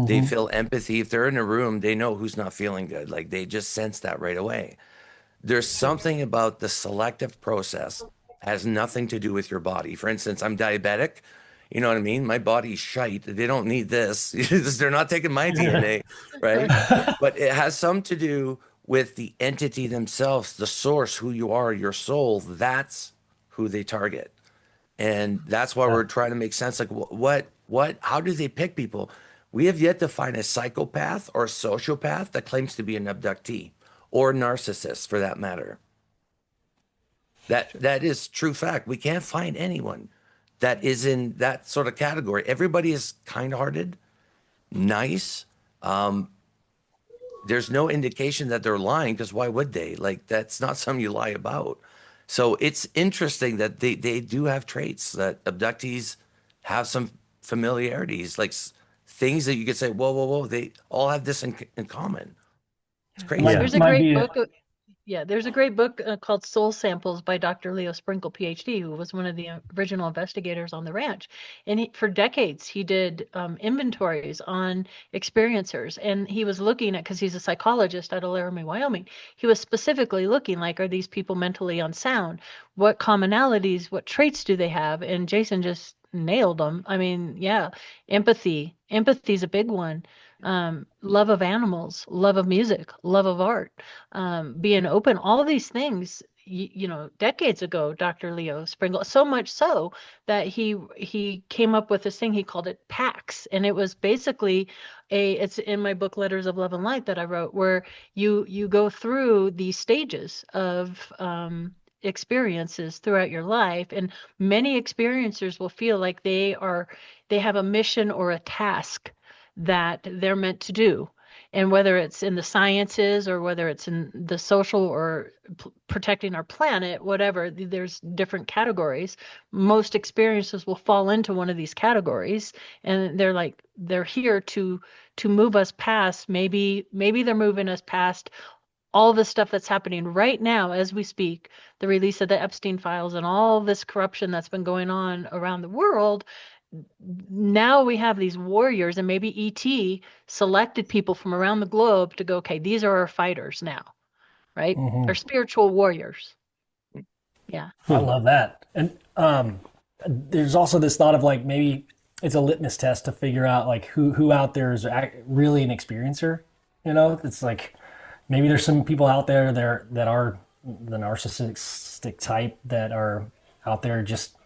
They feel empathy. If they're in a room, they know who's not feeling good. Like they just sense that right away. There's something about the selective process, has nothing to do with your body. For instance, I'm diabetic. You know what I mean? My body's shite. They don't need this. They're not taking my DNA, right? But it has something to do with the entity themselves, the source, who you are, your soul. That's who they target. And that's why we're trying to make sense. Like how do they pick people? We have yet to find a psychopath or a sociopath that claims to be an abductee, or narcissist for that matter. That is true fact. We can't find anyone that is in that sort of category. Everybody is kind-hearted, nice. There's no indication that they're lying, because why would they? Like, that's not something you lie about. So it's interesting that they do have traits, that abductees have some familiarities, like things that you could say, whoa, they all have this in common. It's crazy. There's a great book. There's a great book called Soul Samples by Dr. Leo Sprinkle, PhD, who was one of the original investigators on the ranch. And for decades, he did inventories on experiencers. And he was looking at, because he's a psychologist out of Laramie, Wyoming, he was specifically looking, like, are these people mentally unsound? What commonalities, what traits do they have? And Jason just nailed them. I mean, empathy is a big one. Love of animals, love of music, love of art, being open, all of these things, decades ago, Dr. Leo Sprinkle, so much so that he came up with this thing, he called it PAX. And it was basically it's in my book, Letters of Love and Light, that I wrote, where you go through these stages of experiences throughout your life, and many experiencers will feel like they have a mission or a task that they're meant to do. And whether it's in the sciences or whether it's in the social or protecting our planet, whatever, there's different categories. Most experiences will fall into one of these categories, and they're here to move us past. Maybe they're moving us past all the stuff that's happening right now as we speak, the release of the Epstein files and all this corruption that's been going on around the world. Now we have these warriors, and maybe ET selected people from around the globe to go, okay, these are our fighters now, right? Our spiritual warriors. Yeah. I love that. And there's also this thought of, like, maybe it's a litmus test to figure out, like, who out there is really an experiencer. It's like, maybe there's some people out there that are the narcissistic type that are out there just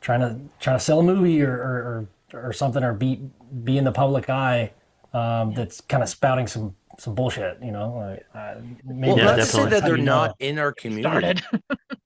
trying to sell a movie or something, or be in the public eye, that's kind of spouting some bullshit, maybe. Well, Yeah, not to that's say that how they're you not know. in our community. Started.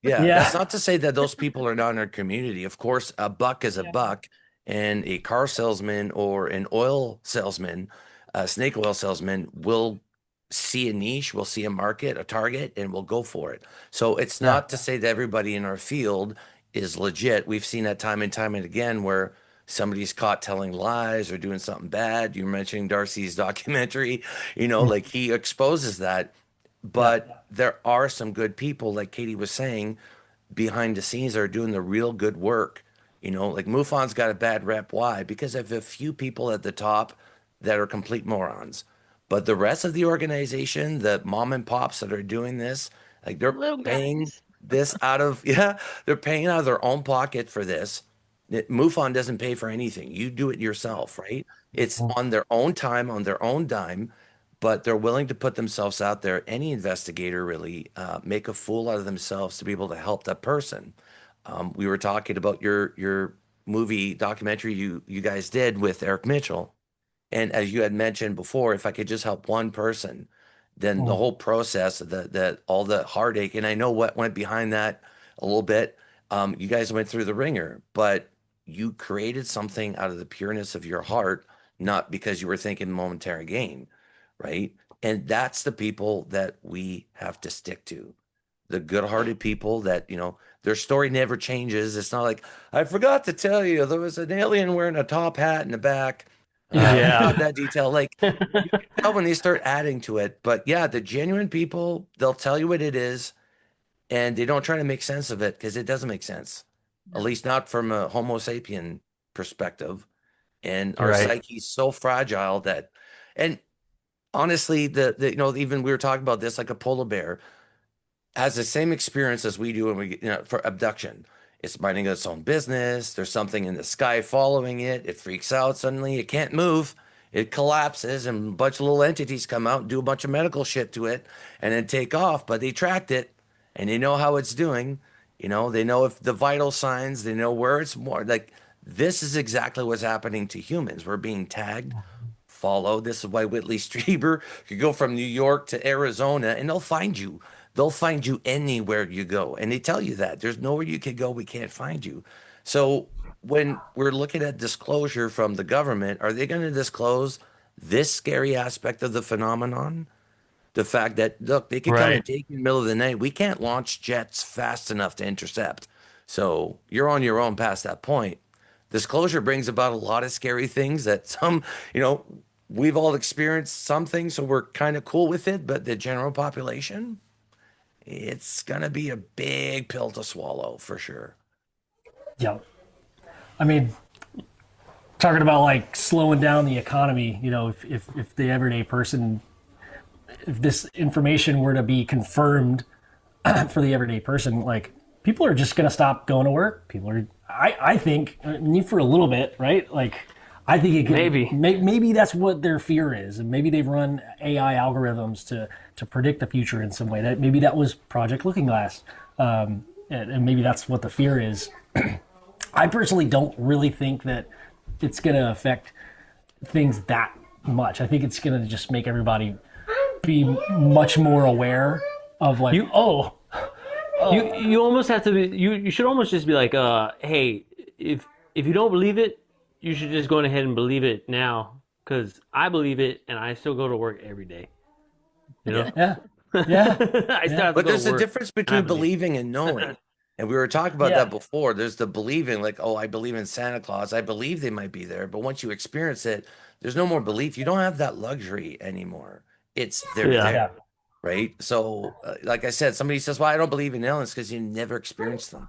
Yeah, Yeah. that's not to say that those people are not in our community. Of course, a buck is a buck, and a car salesman or an oil salesman, a snake oil salesman, will see a niche, will see a market, a target, and will go for it. So it's Yeah. not to say that everybody in our field is legit. We've seen that time and time and again where somebody's caught telling lies or doing something bad. You're mentioning Darcy's documentary, like he exposes that. But there are some good people, like Katie was saying, behind the scenes that are doing the real good work. Like MUFON's got a bad rep. Why? Because of a few people at the top that are complete morons. But the rest of the organization, the mom and pops that are doing this, like they're Little paying guys. this they're paying out of their own pocket for this. MUFON doesn't pay for anything. You do it yourself, right? It's on their own time, on their own dime, but they're willing to put themselves out there. Any investigator really make a fool out of themselves to be able to help that person. We were talking about your movie documentary you guys did with Eric Mitchell, and as you had mentioned before, if I could just help one person, then the whole process, the all the heartache, and I know what went behind that a little bit. You guys went through the ringer, but you created something out of the pureness of your heart, not because you were thinking momentary gain, right? And that's the people that we have to stick to. The good-hearted people that, their story never changes. It's not like, I forgot to tell you, there was an alien wearing a top hat in the back. Yeah. That detail. Like, you can tell when they start adding to it. But yeah, the genuine people, they'll tell you what it is, and they don't try to make sense of it because it doesn't make sense. At least not from a Homo sapien perspective. And our Right. psyche's so fragile and honestly, even we were talking about this, like a polar bear has the same experience as we do when we, for abduction. It's minding its own business. There's something in the sky following it. It freaks out suddenly. It can't move. It collapses, and a bunch of little entities come out and do a bunch of medical shit to it and then take off. But they tracked it, and they know how it's doing. They know if the vital signs, they know where it's more. Like, this is exactly what's happening to humans. We're being tagged, followed. This is why Whitley Strieber could go from New York to Arizona, and they'll find you. They'll find you anywhere you go. And they tell you that there's nowhere you can go. We can't find you. So when we're looking at disclosure from the government, are they going to disclose this scary aspect of the phenomenon? The fact that, look, they could come and take you in the middle of the night. We can't launch jets fast enough to intercept. So you're on your own past that point. Disclosure brings about a lot of scary things that some, we've all experienced some things, so we're kind of cool with it. But the general population, it's going to be a big pill to swallow for sure. Yeah. I mean, talking about like slowing down the economy, if the everyday person, if this information were to be confirmed for the everyday person, like people are just going to stop going to work. People are, I think, for a little bit, right? Like, I think it could, maybe that's what their fear is, and maybe they've run AI algorithms to predict the future in some way. That maybe that was Project Looking Glass, and maybe that's what the fear is. I personally don't really think that it's going to affect things that much. I think it's going to just make everybody be much more aware of like, you almost have to be. You should almost just be like, hey, if you don't believe it, you should just go ahead and believe it now, because I believe it and I still go to work every day. Yeah. I still have to But go there's to a work. difference between believing and knowing. And we were talking about that before. There's the believing, like, oh, I believe in Santa Claus. I believe they might be there. But once you experience it, there's no more belief. You don't have that luxury anymore. It's they're there, right? So, like I said, somebody says, well, I don't believe in aliens because you never experienced them,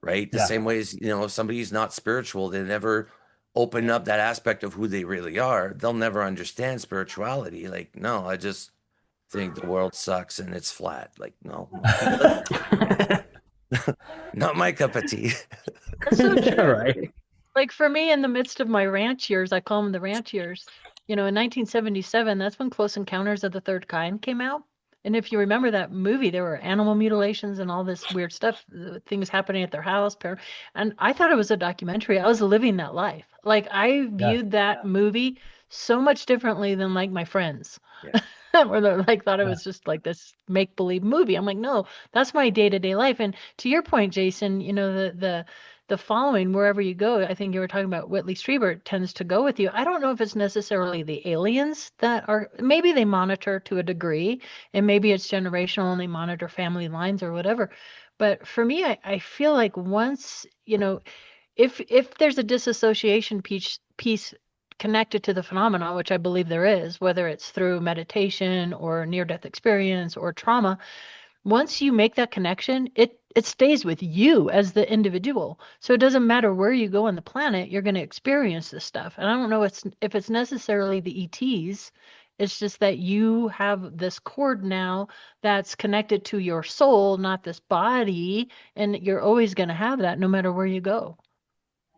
right? The same way as, if somebody's not spiritual, they never open up that aspect of who they really are. They'll never understand spirituality. Like, no, I just think the world sucks and it's flat. Like, no. Not my cup of tea. That's so true. Right. Like for me, in the midst of my ranch years, I call them the ranch years. In 1977, that's when Close Encounters of the Third Kind came out. And if you remember that movie, there were animal mutilations and all this weird stuff, things happening at their house. And I thought it was a documentary. I was living that life. Like I Yeah. viewed that movie so much differently than like my friends. Yeah. Where they like thought it Yeah. was just like this make believe movie. I'm like, no, that's my day to day life. And to your point, Jason, the following wherever you go, I think you were talking about Whitley Strieber tends to go with you. I don't know if it's necessarily the aliens that are, maybe they monitor to a degree, and maybe it's generational and they monitor family lines or whatever. But for me, I feel like once, if there's a disassociation piece connected to the phenomenon, which I believe there is, whether it's through meditation or near death experience or trauma, once you make that connection, it stays with you as the individual. So it doesn't matter where you go on the planet, you're going to experience this stuff. And I don't know if it's necessarily the ETs. It's just that you have this cord now that's connected to your soul, not this body, and you're always going to have that no matter where you go.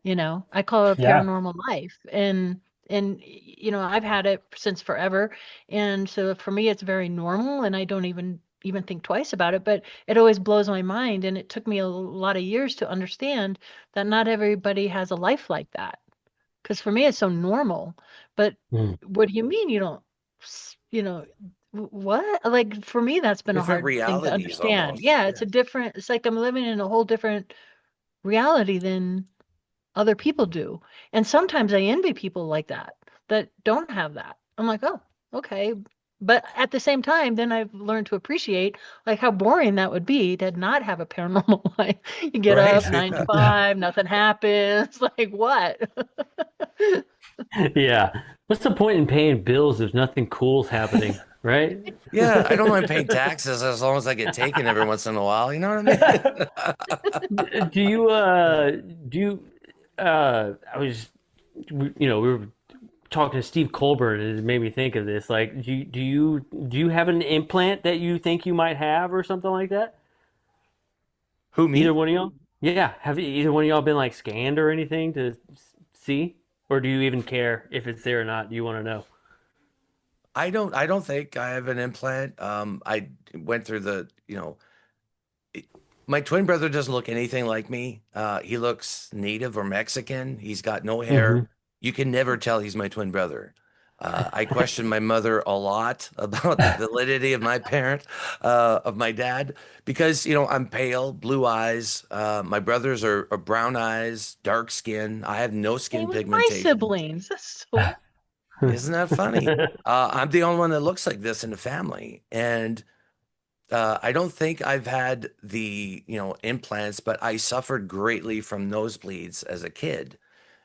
I call it a Yeah. paranormal life. And I've had it since forever. And so for me it's very normal and I don't even think twice about it, but it always blows my mind. And it took me a lot of years to understand that not everybody has a life like that. Because for me it's so normal. But Mm. what do you mean you don't, what? Like for me that's been a Different hard thing to realities understand. almost. Yeah, Yeah. it's like I'm living in a whole different reality than other people do. And sometimes I envy people like that don't have that. I'm like, oh, okay. But at the same time, then I've learned to appreciate like how boring that would be to not have a paranormal life. You get Right. up 9 to Yeah. 5, nothing happens. Like what? Yeah. What's the point in paying bills if nothing cool's happening, right? Yeah, I don't mind paying taxes as long as I get taken every once in a while. You know what I mean? Do you I was we were talking to Steve Colbert and it made me think of this. Like, do you have an implant that you think you might have or something like that? Who, Either me? one of y'all? Yeah. Have either one of y'all been like scanned or anything to see? Or do you even care if it's there or not? Do you want to know? I don't think I have an implant. I went through my twin brother doesn't look anything like me. He looks native or Mexican. He's got no hair. Hmm. You can never tell he's my twin brother. I question my mother a lot about the validity of of my dad, because I'm pale, blue eyes. My brothers are brown eyes, dark skin. I have no Same skin with my pigmentation. siblings. That's so Isn't that funny? I'm the only one that looks like this in the family, and I don't think I've had the, implants, but I suffered greatly from nosebleeds as a kid.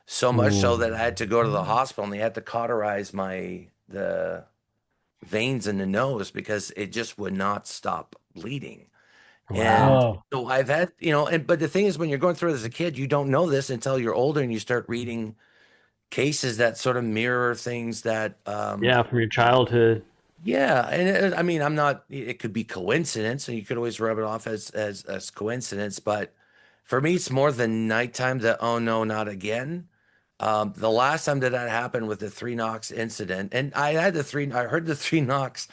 So much so Ooh. that I had to go to the hospital and they had to cauterize the veins in the nose because it just would not stop bleeding. And Wow. Whoa. so I've had, but the thing is, when you're going through it as a kid, you don't know this until you're older and you start reading cases that sort of mirror things that Yeah, from your childhood. yeah, and I mean, I'm not. It could be coincidence, and you could always rub it off as coincidence. But for me, it's more the nighttime that, oh no, not again. The last time that happened with the three knocks incident, and I heard the three knocks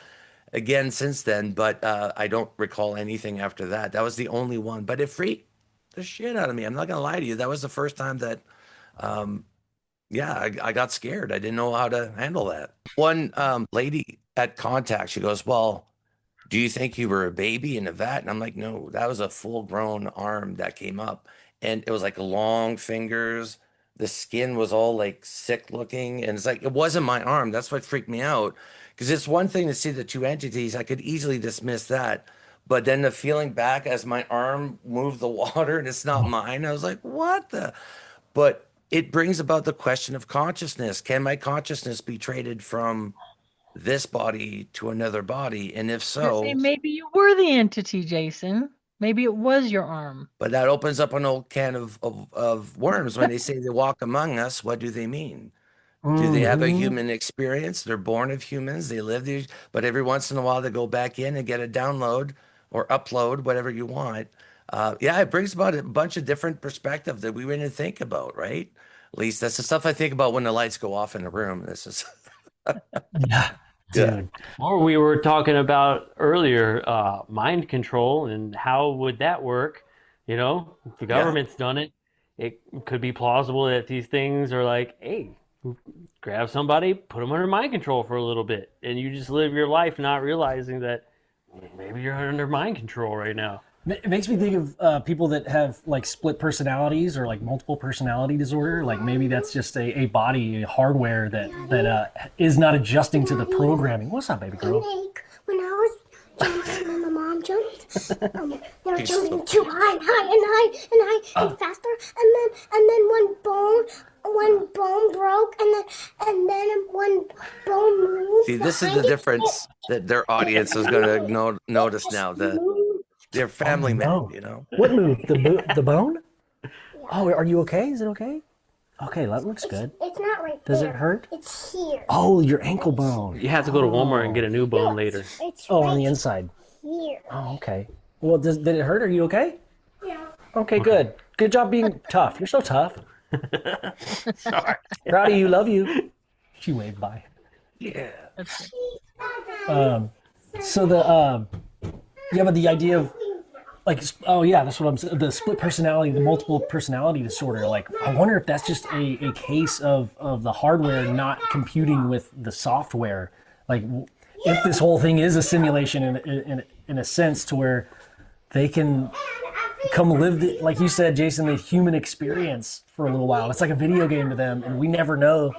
again since then, but I don't recall anything after that. That was the only one, but it freaked the shit out of me. I'm not gonna lie to you. That was the first time that yeah, I got scared. I didn't know how to handle that. One lady at contact, she goes, well, do you think you were a baby in a vat? And I'm like, no, that was a full grown arm that came up. And it was like long fingers. The skin was all like sick looking. And it's like, it wasn't my arm. That's what freaked me out. Because it's one thing to see the two entities. I could easily dismiss that. But then the feeling back as my arm moved the water and it's not mine, I was like, what the? But it brings about the question of consciousness. Can my consciousness be traded from this body to another body? And if gonna say so, maybe you were the entity, Jason. Maybe it was your arm. but that opens up an old can of worms. When they say they walk among us, what do they mean? Do they have a Hmm. human experience? They're born of humans, they live these, but every once in a while they go back in and get a download or upload, whatever you want. Yeah, it brings about a bunch of different perspective that we didn't think about, right? At least that's the stuff I think about when the lights go off in the room. This is Yeah. Dude. Or we were talking about earlier, mind control and how would that work? You know, if the government's done it, it could be plausible that these things are like, hey, grab somebody, put them under mind control for a little bit, and you just live your life not realizing that maybe you're under mind control right now. It makes me think of people that have like split personalities or like multiple personality disorder. Like maybe that's just a body, a hardware that is not adjusting to the programming. What's up, baby girl? When I was jumping and my mom jumped, they were jumping too high and high and faster, and then one bone broke, and then one bone moved. See, this is the difference that their audience is going to notice now. They're family men, you know. What moved? The bone? Oh, are you okay? Is it okay? Okay, that looks good. It's not right Does there. it hurt? It's here. Oh, your ankle bone. You have to go to Walmart and get a new bone later. It's Oh, right on the inside. here. Oh, okay. Well, did it hurt? Are you okay? Yeah. Okay, good. Good job being tough. You're so tough. Sorry. Proud of you. Love you. She waved by. Yeah. So but the idea of like, oh yeah, that's what I'm saying. The split personality, the multiple personality disorder. Like, I wonder if that's just a case of the hardware not computing with the software. Like, if this whole thing is a simulation in a sense to where they can come live, like you said, Jason, the human experience for a little while. It's like a video game to them, and we never know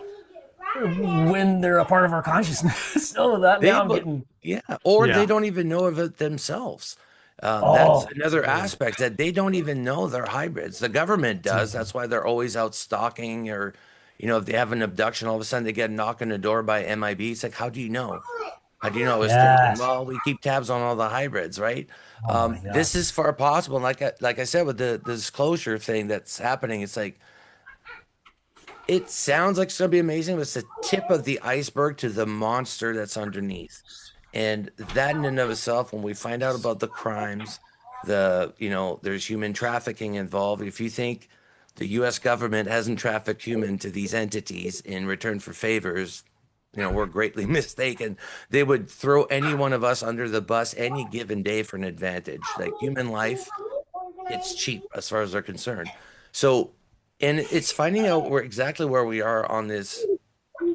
when they're a part of our consciousness. So that now I'm getting... They don't even know of it themselves. That's another aspect, that they don't even know they're hybrids. The government does. That's why they're always out stalking, or, you know, if they have an abduction, all of a sudden they get a knock on the door by MIB. It's like, how do you know? How do you know it was taken? Well, we keep tabs on all the hybrids, right? This is far possible. And like I said, with the disclosure thing that's happening, it's like, it sounds like it's going to be amazing, but it's the tip of the iceberg to the monster that's underneath. And that in and of itself, when we find out about the crimes, there's human trafficking involved. If you think the U.S. government hasn't trafficked human to these entities in return for favors, we're greatly mistaken. They would throw any one of us under the bus any given day for an advantage. Like, human life, it's cheap as far as they're concerned. So, and it's finding out exactly where we are on this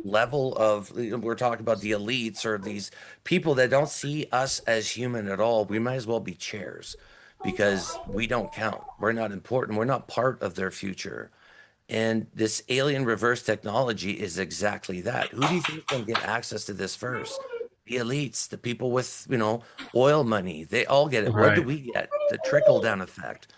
level of, we're talking about the elites or these people that don't see us as human at all. We might as well be chairs, because we don't count. We're not important. We're not part of their future. And this alien reverse technology is exactly that. Who do you think can get access to this first? The elites, the people with, oil money. They all get it. Right. What do we get? The trickle down effect.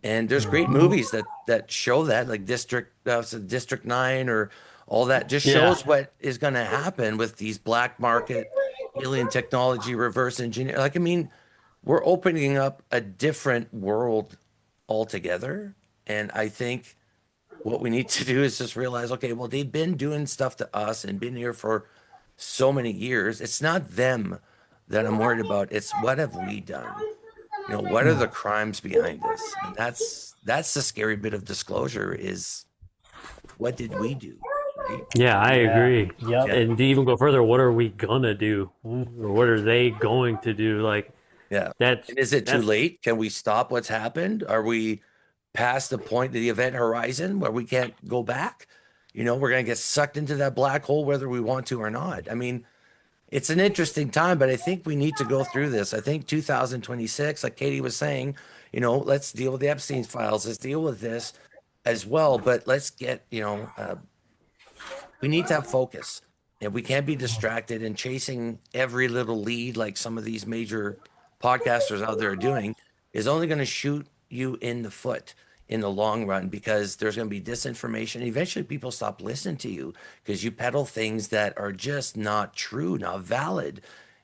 And there's great movies that show that, like District 9 or all that. Just shows what is going to happen with these black market alien technology, reverse engineer. Like, I mean, we're opening up a different world altogether. And I think what we need to do is just realize, okay, well, they've been doing stuff to us and been here for so many years. It's not them that I'm worried about. It's what have we done? What are the crimes behind this? And that's the scary bit of disclosure, is what did we do? Right? Yeah, I agree. Yep. And to even go further, what are we gonna do? Or what are they going to do? Like, Yeah. and is it too late? Can we stop what's happened? Are we past the point of the event horizon where we can't go back? We're going to get sucked into that black hole whether we want to or not. I mean, it's an interesting time, but I think we need to go through this. I think 2026, like Katie was saying, let's deal with the Epstein files. Let's deal with this as well. But let's get, we need to have focus. And we can't be distracted and chasing every little lead like some of these major podcasters out there are doing, is only going to shoot you in the foot in the long run, because there's going to be disinformation. Eventually people stop listening to you because you peddle things that are just not true, not valid.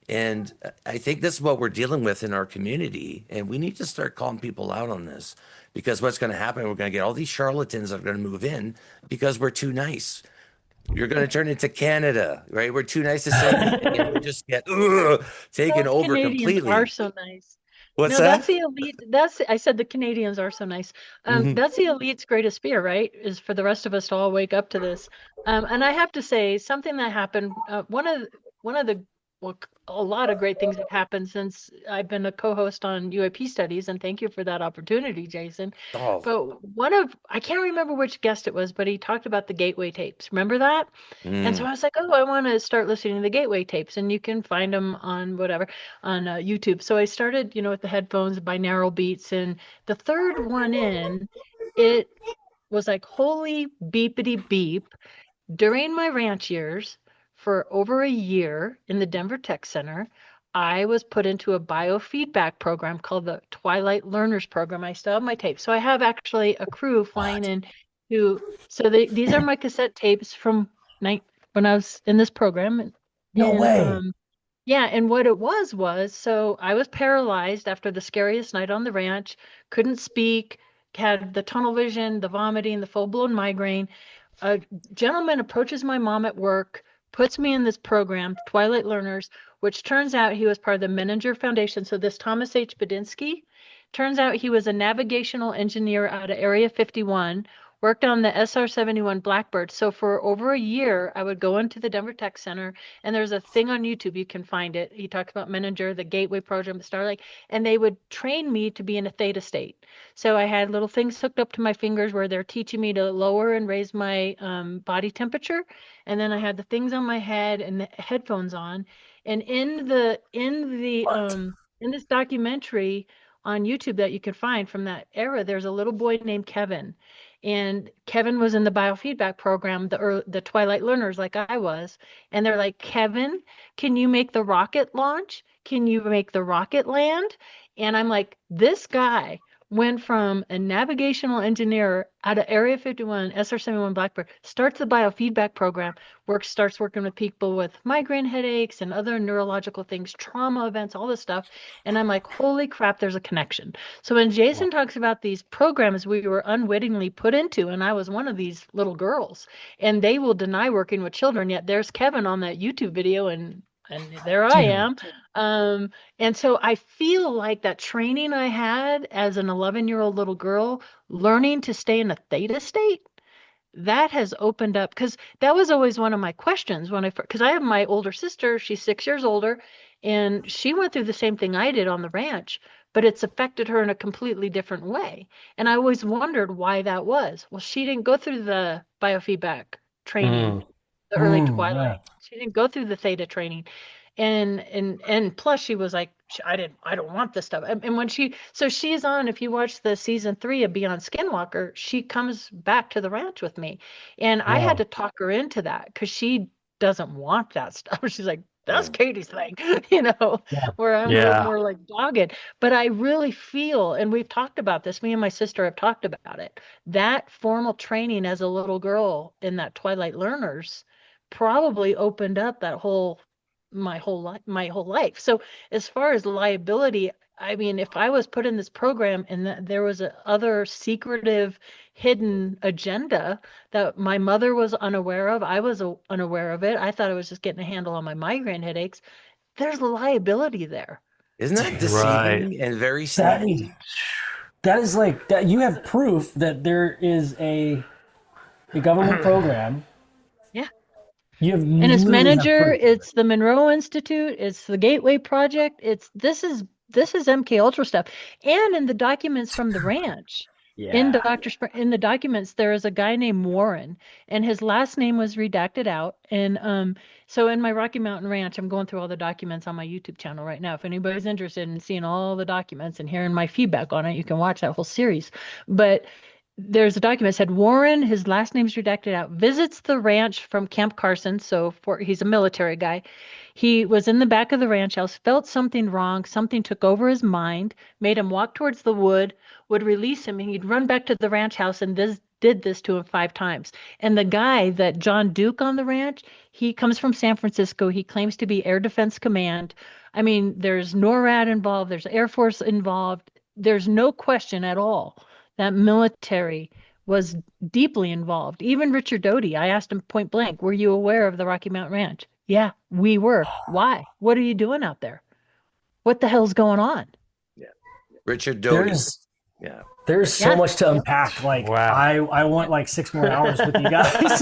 And I think this is what we're dealing with in our community. And we need to start calling people out on this, because what's going to happen, we're going to get all these charlatans that are going to move in because we're too nice. You're going to turn into Canada, right? We're too nice to say anything, and we just get taken over Canadians completely. are so nice. What's No, that? that's the elite. I said the Canadians are so nice. That's the elite's greatest fear, right? Is for the rest of us to all wake up to this. And I have to say, something that happened. One of the well, a lot of great things have happened since I've been a co-host on UAP Studies, and thank you for that opportunity, Jason. Oh, But I can't remember which guest it was, but he talked about the Gateway tapes. Remember that? And so I was like, oh, I want to start listening to the Gateway tapes, and you can find them on whatever, on YouTube. So I started, with the headphones, binaural beats, and the third one in, it was like, holy beepity beep. During my ranch years, for over a year in the Denver Tech Center, I was put into a biofeedback program called the Twilight Learners Program. I still have my tapes. So I have actually a crew flying in these are my cassette tapes from when I was in this program. No way. Yeah, and what it was so I was paralyzed after the scariest night on the ranch, couldn't speak, had the tunnel vision, the vomiting, the full-blown migraine. A gentleman approaches my mom at work, puts me in this program, Twilight Learners, which turns out he was part of the Menninger Foundation. So this Thomas H. Badinsky, turns out he was a navigational engineer out of Area 51, worked on the SR-71 Blackbird. So for over a year, I would go into the Denver Tech Center, and there's a thing on YouTube, you can find it. He talks about Menninger, the Gateway program, the Starlight, and they would train me to be in a theta state. So I had little things hooked up to my fingers where they're teaching me to lower and raise my body temperature. And then I had the things on my head and the headphones on. And in this documentary on YouTube that you can find from that era, there's a little boy named Kevin. And Kevin was in the biofeedback program, the Twilight Learners, like I was. And they're like, Kevin, can you make the rocket launch? Can you make the rocket land? And I'm like, this guy went from a navigational engineer out of Area 51, SR-71 Blackbird, starts the biofeedback program, starts working with people with migraine headaches and other neurological things, trauma events, all this stuff. And I'm like, holy crap, there's a connection. So when Jason talks about these programs we were unwittingly put into, and I was one of these little girls, and they will deny working with children, yet there's Kevin on that YouTube video, and there I am. And so I feel like that training I had as an 11-year-old little girl, learning to stay in a theta state, that has opened up, because that was always one of my questions because I have my older sister, she's 6 years older, and she went through the same thing I did on the ranch, but it's affected her in a completely different way. And I always wondered why that was. Well, she didn't go through the biofeedback training, the early Twilight. Yeah. She didn't go through the theta training. And plus she was like, I don't want this stuff. And when she's on, if you watch the season 3 of Beyond Skinwalker, she comes back to the ranch with me. And I had to talk her into that because she doesn't want that stuff. She's like, that's Katie's thing, where I'm a little more like dogged. But I really feel, and we've talked about this, me and my sister have talked about it, that formal training as a little girl in that Twilight Learners probably opened up my whole life. So as far as liability, I mean, if I was put in this program and there was a other secretive hidden agenda that my mother was unaware of, I was unaware of it, I thought I was just getting a handle on my migraine headaches, there's liability there. Isn't that deceiving and very sneaky? That is like that. You have proof that there is a government program. Yeah. And it's Menninger, it's the Monroe Institute, it's the Gateway Project, this is MK Ultra stuff. And in the documents from the ranch, in the documents, there is a guy named Warren, and his last name was redacted out. And so in my Rocky Mountain Ranch, I'm going through all the documents on my YouTube channel right now. If anybody's interested in seeing all the documents and hearing my feedback on it, you can watch that whole series. But there's a document that said Warren, his last name's redacted out, visits the ranch from Camp Carson. So he's a military guy. He was in the back of the ranch house, felt something wrong. Something took over his mind, made him walk towards the wood, would release him, and he'd run back to the ranch house and did this to him 5 times. And the guy, that John Duke on the ranch, he comes from San Francisco. He claims to be Air Defense Command. I mean, there's NORAD involved. There's Air Force involved. There's no question at all that military was deeply involved. Even Richard Doty, I asked him point blank, were you aware of the Rocky Mountain Ranch? Yeah, we were. Why? What are you doing out there? What the hell's going on? Yeah, Richard Doty. There's so much to unpack. Like, wow. I want like 6 more hours with you guys.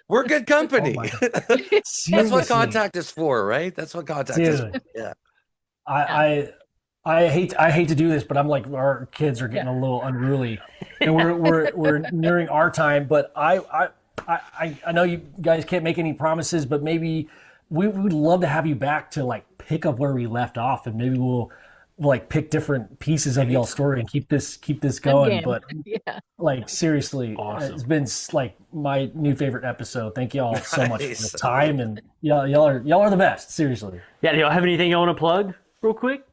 We're good company. Oh That's what seriously, contact is for, right? That's what contact is for. dude. Yeah. I hate to do this, but I'm like our kids are getting a little unruly, and we're nearing our time. But I know you guys can't make any promises, but maybe we would love to have you back to like pick up where we left off, and maybe we'll like pick different pieces of y'all's story and keep this going. But like seriously, it's been like my new favorite episode. Thank y'all so much for the time, and y'all are the best. Seriously. Yeah. Do y'all have anything you want to plug real quick?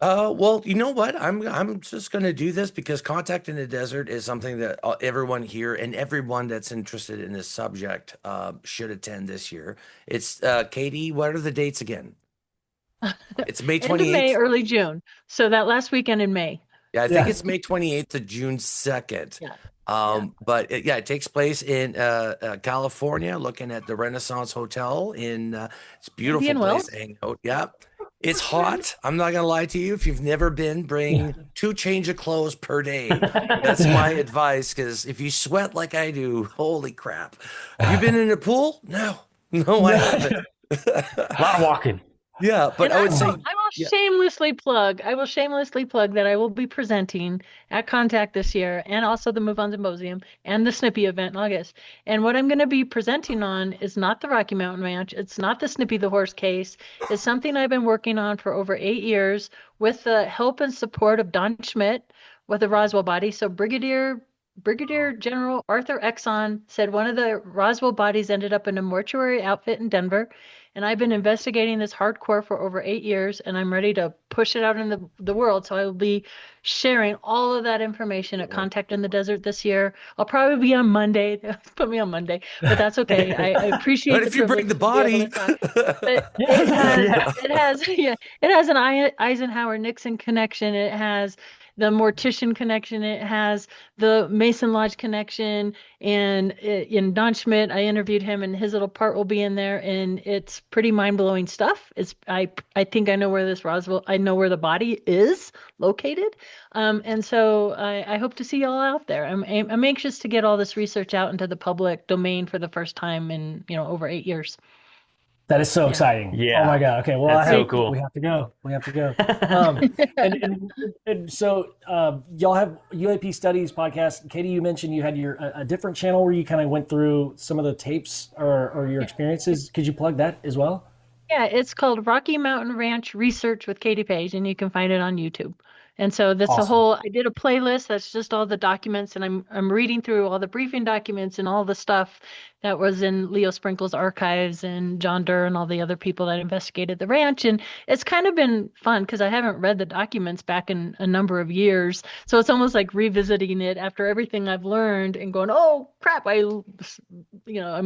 Well, you know what? I'm just going to do this because Contact in the Desert is something that everyone here and everyone that's interested in this subject should attend this year. It's Katie. What are the dates again? It's May 28th. End of May, early June. So that last weekend in May. Yeah, I think it's May 28th to June 2nd. But it takes place in California, looking at the Renaissance Hotel in it's a beautiful Indian place Wells? to hang out. Yeah. It's hot. I'm not gonna lie to you. If you've never been, bring 2 change of clothes per day. That's my advice. Because if you sweat like I do, holy crap! Have you been in a pool? No, I haven't. A lot of walking. Yeah, but I would say I will shamelessly plug that I will be presenting at Contact this year, and also the MUFON Symposium and the Snippy event in August. And what I'm going to be presenting on is not the Rocky Mountain Ranch. It's not the Snippy the horse case. It's something I've been working on for over 8 years with the help and support of Don Schmidt with the Roswell body. So Brigadier General Arthur Exxon said one of the Roswell bodies ended up in a mortuary outfit in Denver. And I've been investigating this hardcore for over 8 years, and I'm ready to push it out in the world. So I will be sharing all of that information at Contact in the Desert this year. I'll probably be on Monday. Put me on Monday, but that's okay. I appreciate but the if you bring the body, it has an Eisenhower Nixon connection. It has the Mortician connection. It has the Mason Lodge connection. And in Don Schmidt, I interviewed him, and his little part will be in there. And it's pretty mind-blowing stuff. I think I know where the body is located. And so I hope to see y'all out there. I'm anxious to get all this research out into the public domain for the first time in over 8 years. That is so exciting. Yeah. Oh my God. Okay. Well, that's so cool. We have to go. And so y'all have UAP Studies Podcast. Katie, you mentioned you had a different channel where you kind of went through some of the tapes or your experiences. Could you plug that as well? Yeah, it's called Rocky Mountain Ranch Research with Katie Page, and you can find it on YouTube. And so that's I did a playlist that's just all the documents, and I'm reading through all the briefing documents and all the stuff that was in Leo Sprinkle's archives and John Durr and all the other people that investigated the ranch. And it's kind of been fun because I haven't read the documents back in a number of years. So it's almost like revisiting it after everything I've learned and going, oh crap, I'm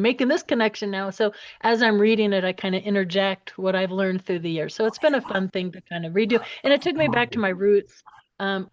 making this connection now. So as I'm reading it, I kind of interject what I've learned through the years. So it's been a fun thing to kind of redo. And it took me back to my roots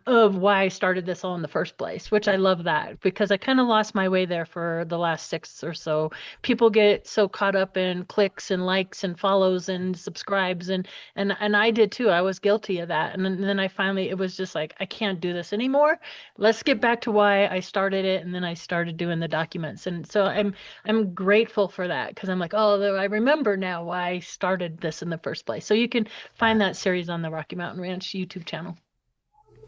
of why I started this all in the first place, which I love that because I kind of lost my way there for the last 6 or so. People get so caught up in clicks and likes and follows and subscribes and I did too. I was guilty of that. And then it was just like, I can't do this anymore. Let's get back to why I started it. And then I started doing the documents. And so I'm grateful for that because I'm like, oh, I remember now why I started this in the first place. So you can find that series on the Rocky Mountain Ranch YouTube channel.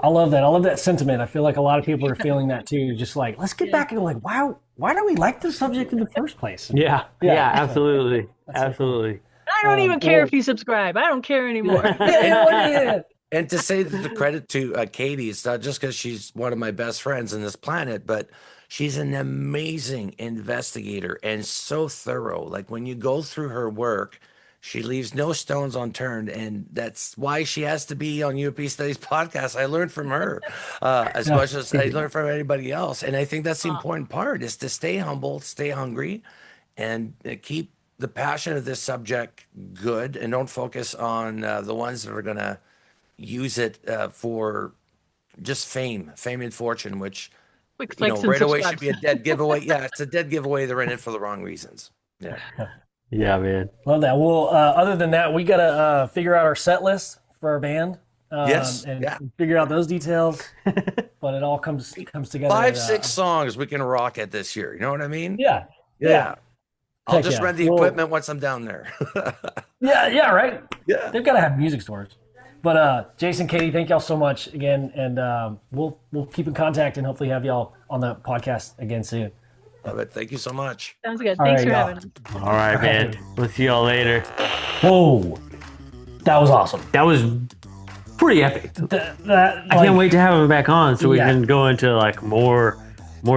I love that. I love that sentiment. I feel like a lot of people are feeling that too. Just like, let's get back and like, wow, why do we like this subject in the first place? Yeah, absolutely. Absolutely. I don't even care if you subscribe. I don't care anymore. And to say the credit to Katie, it's not just because she's one of my best friends on this planet, but she's an amazing investigator and so thorough. Like when you go through her work, she leaves no stones unturned, and that's why she has to be on UAP Studies Podcast. I learned from her as much as I learned from anybody else, and I think that's the important part: is to stay humble, stay hungry, and keep the passion of this subject good, and don't focus on the ones that are going to use it for just fame and fortune, which right away should be a dead giveaway. Yeah, it's a dead giveaway. They're in it for the wrong reasons. Yeah. Yeah, man. Love that. Well, other than that, we got to figure out our set list for our band. Yes, and yeah. figure out those details. But it all comes together. 5-6 songs we can rock it this year. You know what I mean? Yeah. I'll Heck just yeah. rent the equipment once I'm down there. Yeah, right. Yeah. They've got to have music stores. But Jason, Katie, thank y'all so much again, and we'll keep in contact and hopefully have y'all on the podcast again soon. Love it. Thank you so much. Sounds good. All Thanks right, for y'all. having us. All right, man. We'll see y'all later. Whoa, that was awesome. That was pretty epic. I can't wait to have him back on so we can go into like more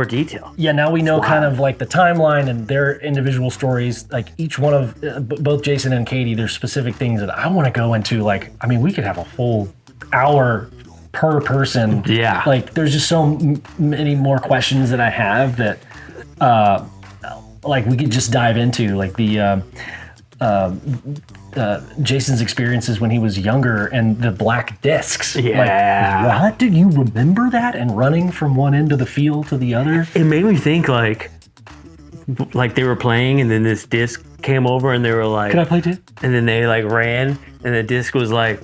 detail. Yeah, now we know kind of like the timeline and their individual stories. Like each one of both Jason and Katie, there's specific things that I want to go into. Like, I mean, we could have a full hour per person. Yeah. Like, there's just so many more questions that I have that, like, we could just dive into. Like the Jason's experiences when he was younger and the black discs. Yeah. Like, what? Did you remember that? And running from one end of the field to the other? It made me think like they were playing and then this disc came over and they were like, Can I play too? and then they like ran and the disc was like,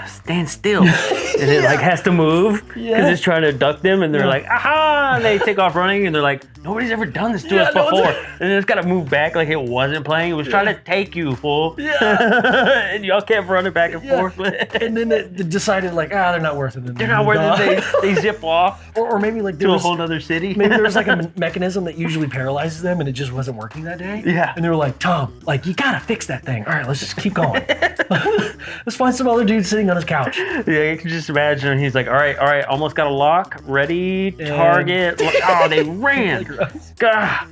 stand still. And it like has to move because it's trying to abduct them and they're like, aha, and they take off running and they're like, nobody's ever done this to us before. And it's got to move back like it wasn't playing. It was trying to take you, fool. Yeah. And y'all kept running back and forth. And then it decided like, they're not worth it. They're not worth it. They zip off or maybe like there to a was whole other city. maybe there was like a mechanism that usually paralyzes them and it just wasn't working that day. Yeah. And they were like, Tom, like, you gotta fix that thing. All right, let's just keep going. Let's find some other dude sitting on his couch. Yeah, you can just imagine. He's like, all right, almost got a lock, ready, target. Oh, they ran.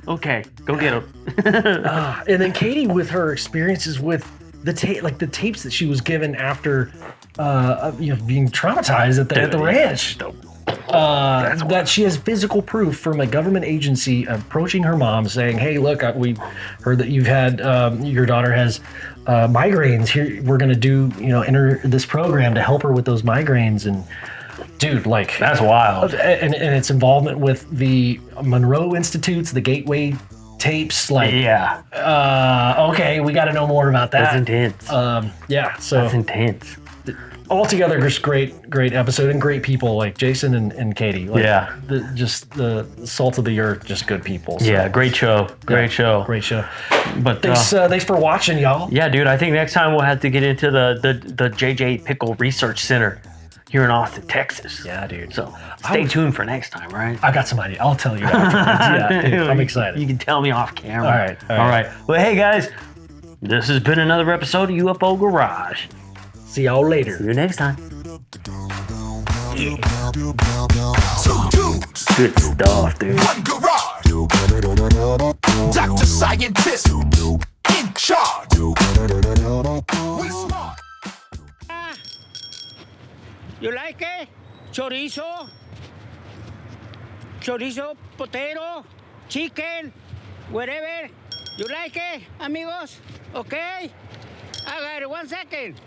Okay, go get him. And then Katie, with her experiences with the tapes that she was given after, being traumatized at the ranch. That she has physical proof from a government agency approaching her mom saying, hey, look, we heard that you've had, your daughter has migraines. Here, we're going to enter this program to help her with those migraines. And dude, like, That's wild. And its involvement with the Monroe Institutes, the Gateway tapes, like, okay, we got to know more about that. That's intense. So That's intense. altogether, just great episode and great people like Jason and Katie. Like, Yeah. Just the salt of the earth, just good people. So, Yeah, great show. Great show. But Thanks for watching, y'all. yeah, dude, I think next time we'll have to get into the JJ Pickle Research Center here in Austin, Texas. Yeah, dude. So stay tuned for next time, right? I got some idea. I'll tell you afterwards. Yeah, dude, I'm excited. You can tell me off camera. All right. Well, hey, guys, this has been another episode of UFO Garage. See y'all later. See you next time. Good stuff, dude. One garage. Dr. Scientist in charge. We smart. You like it? Chorizo? Chorizo, potato, chicken, whatever. You like it, amigos? Okay? I got it. 1 second.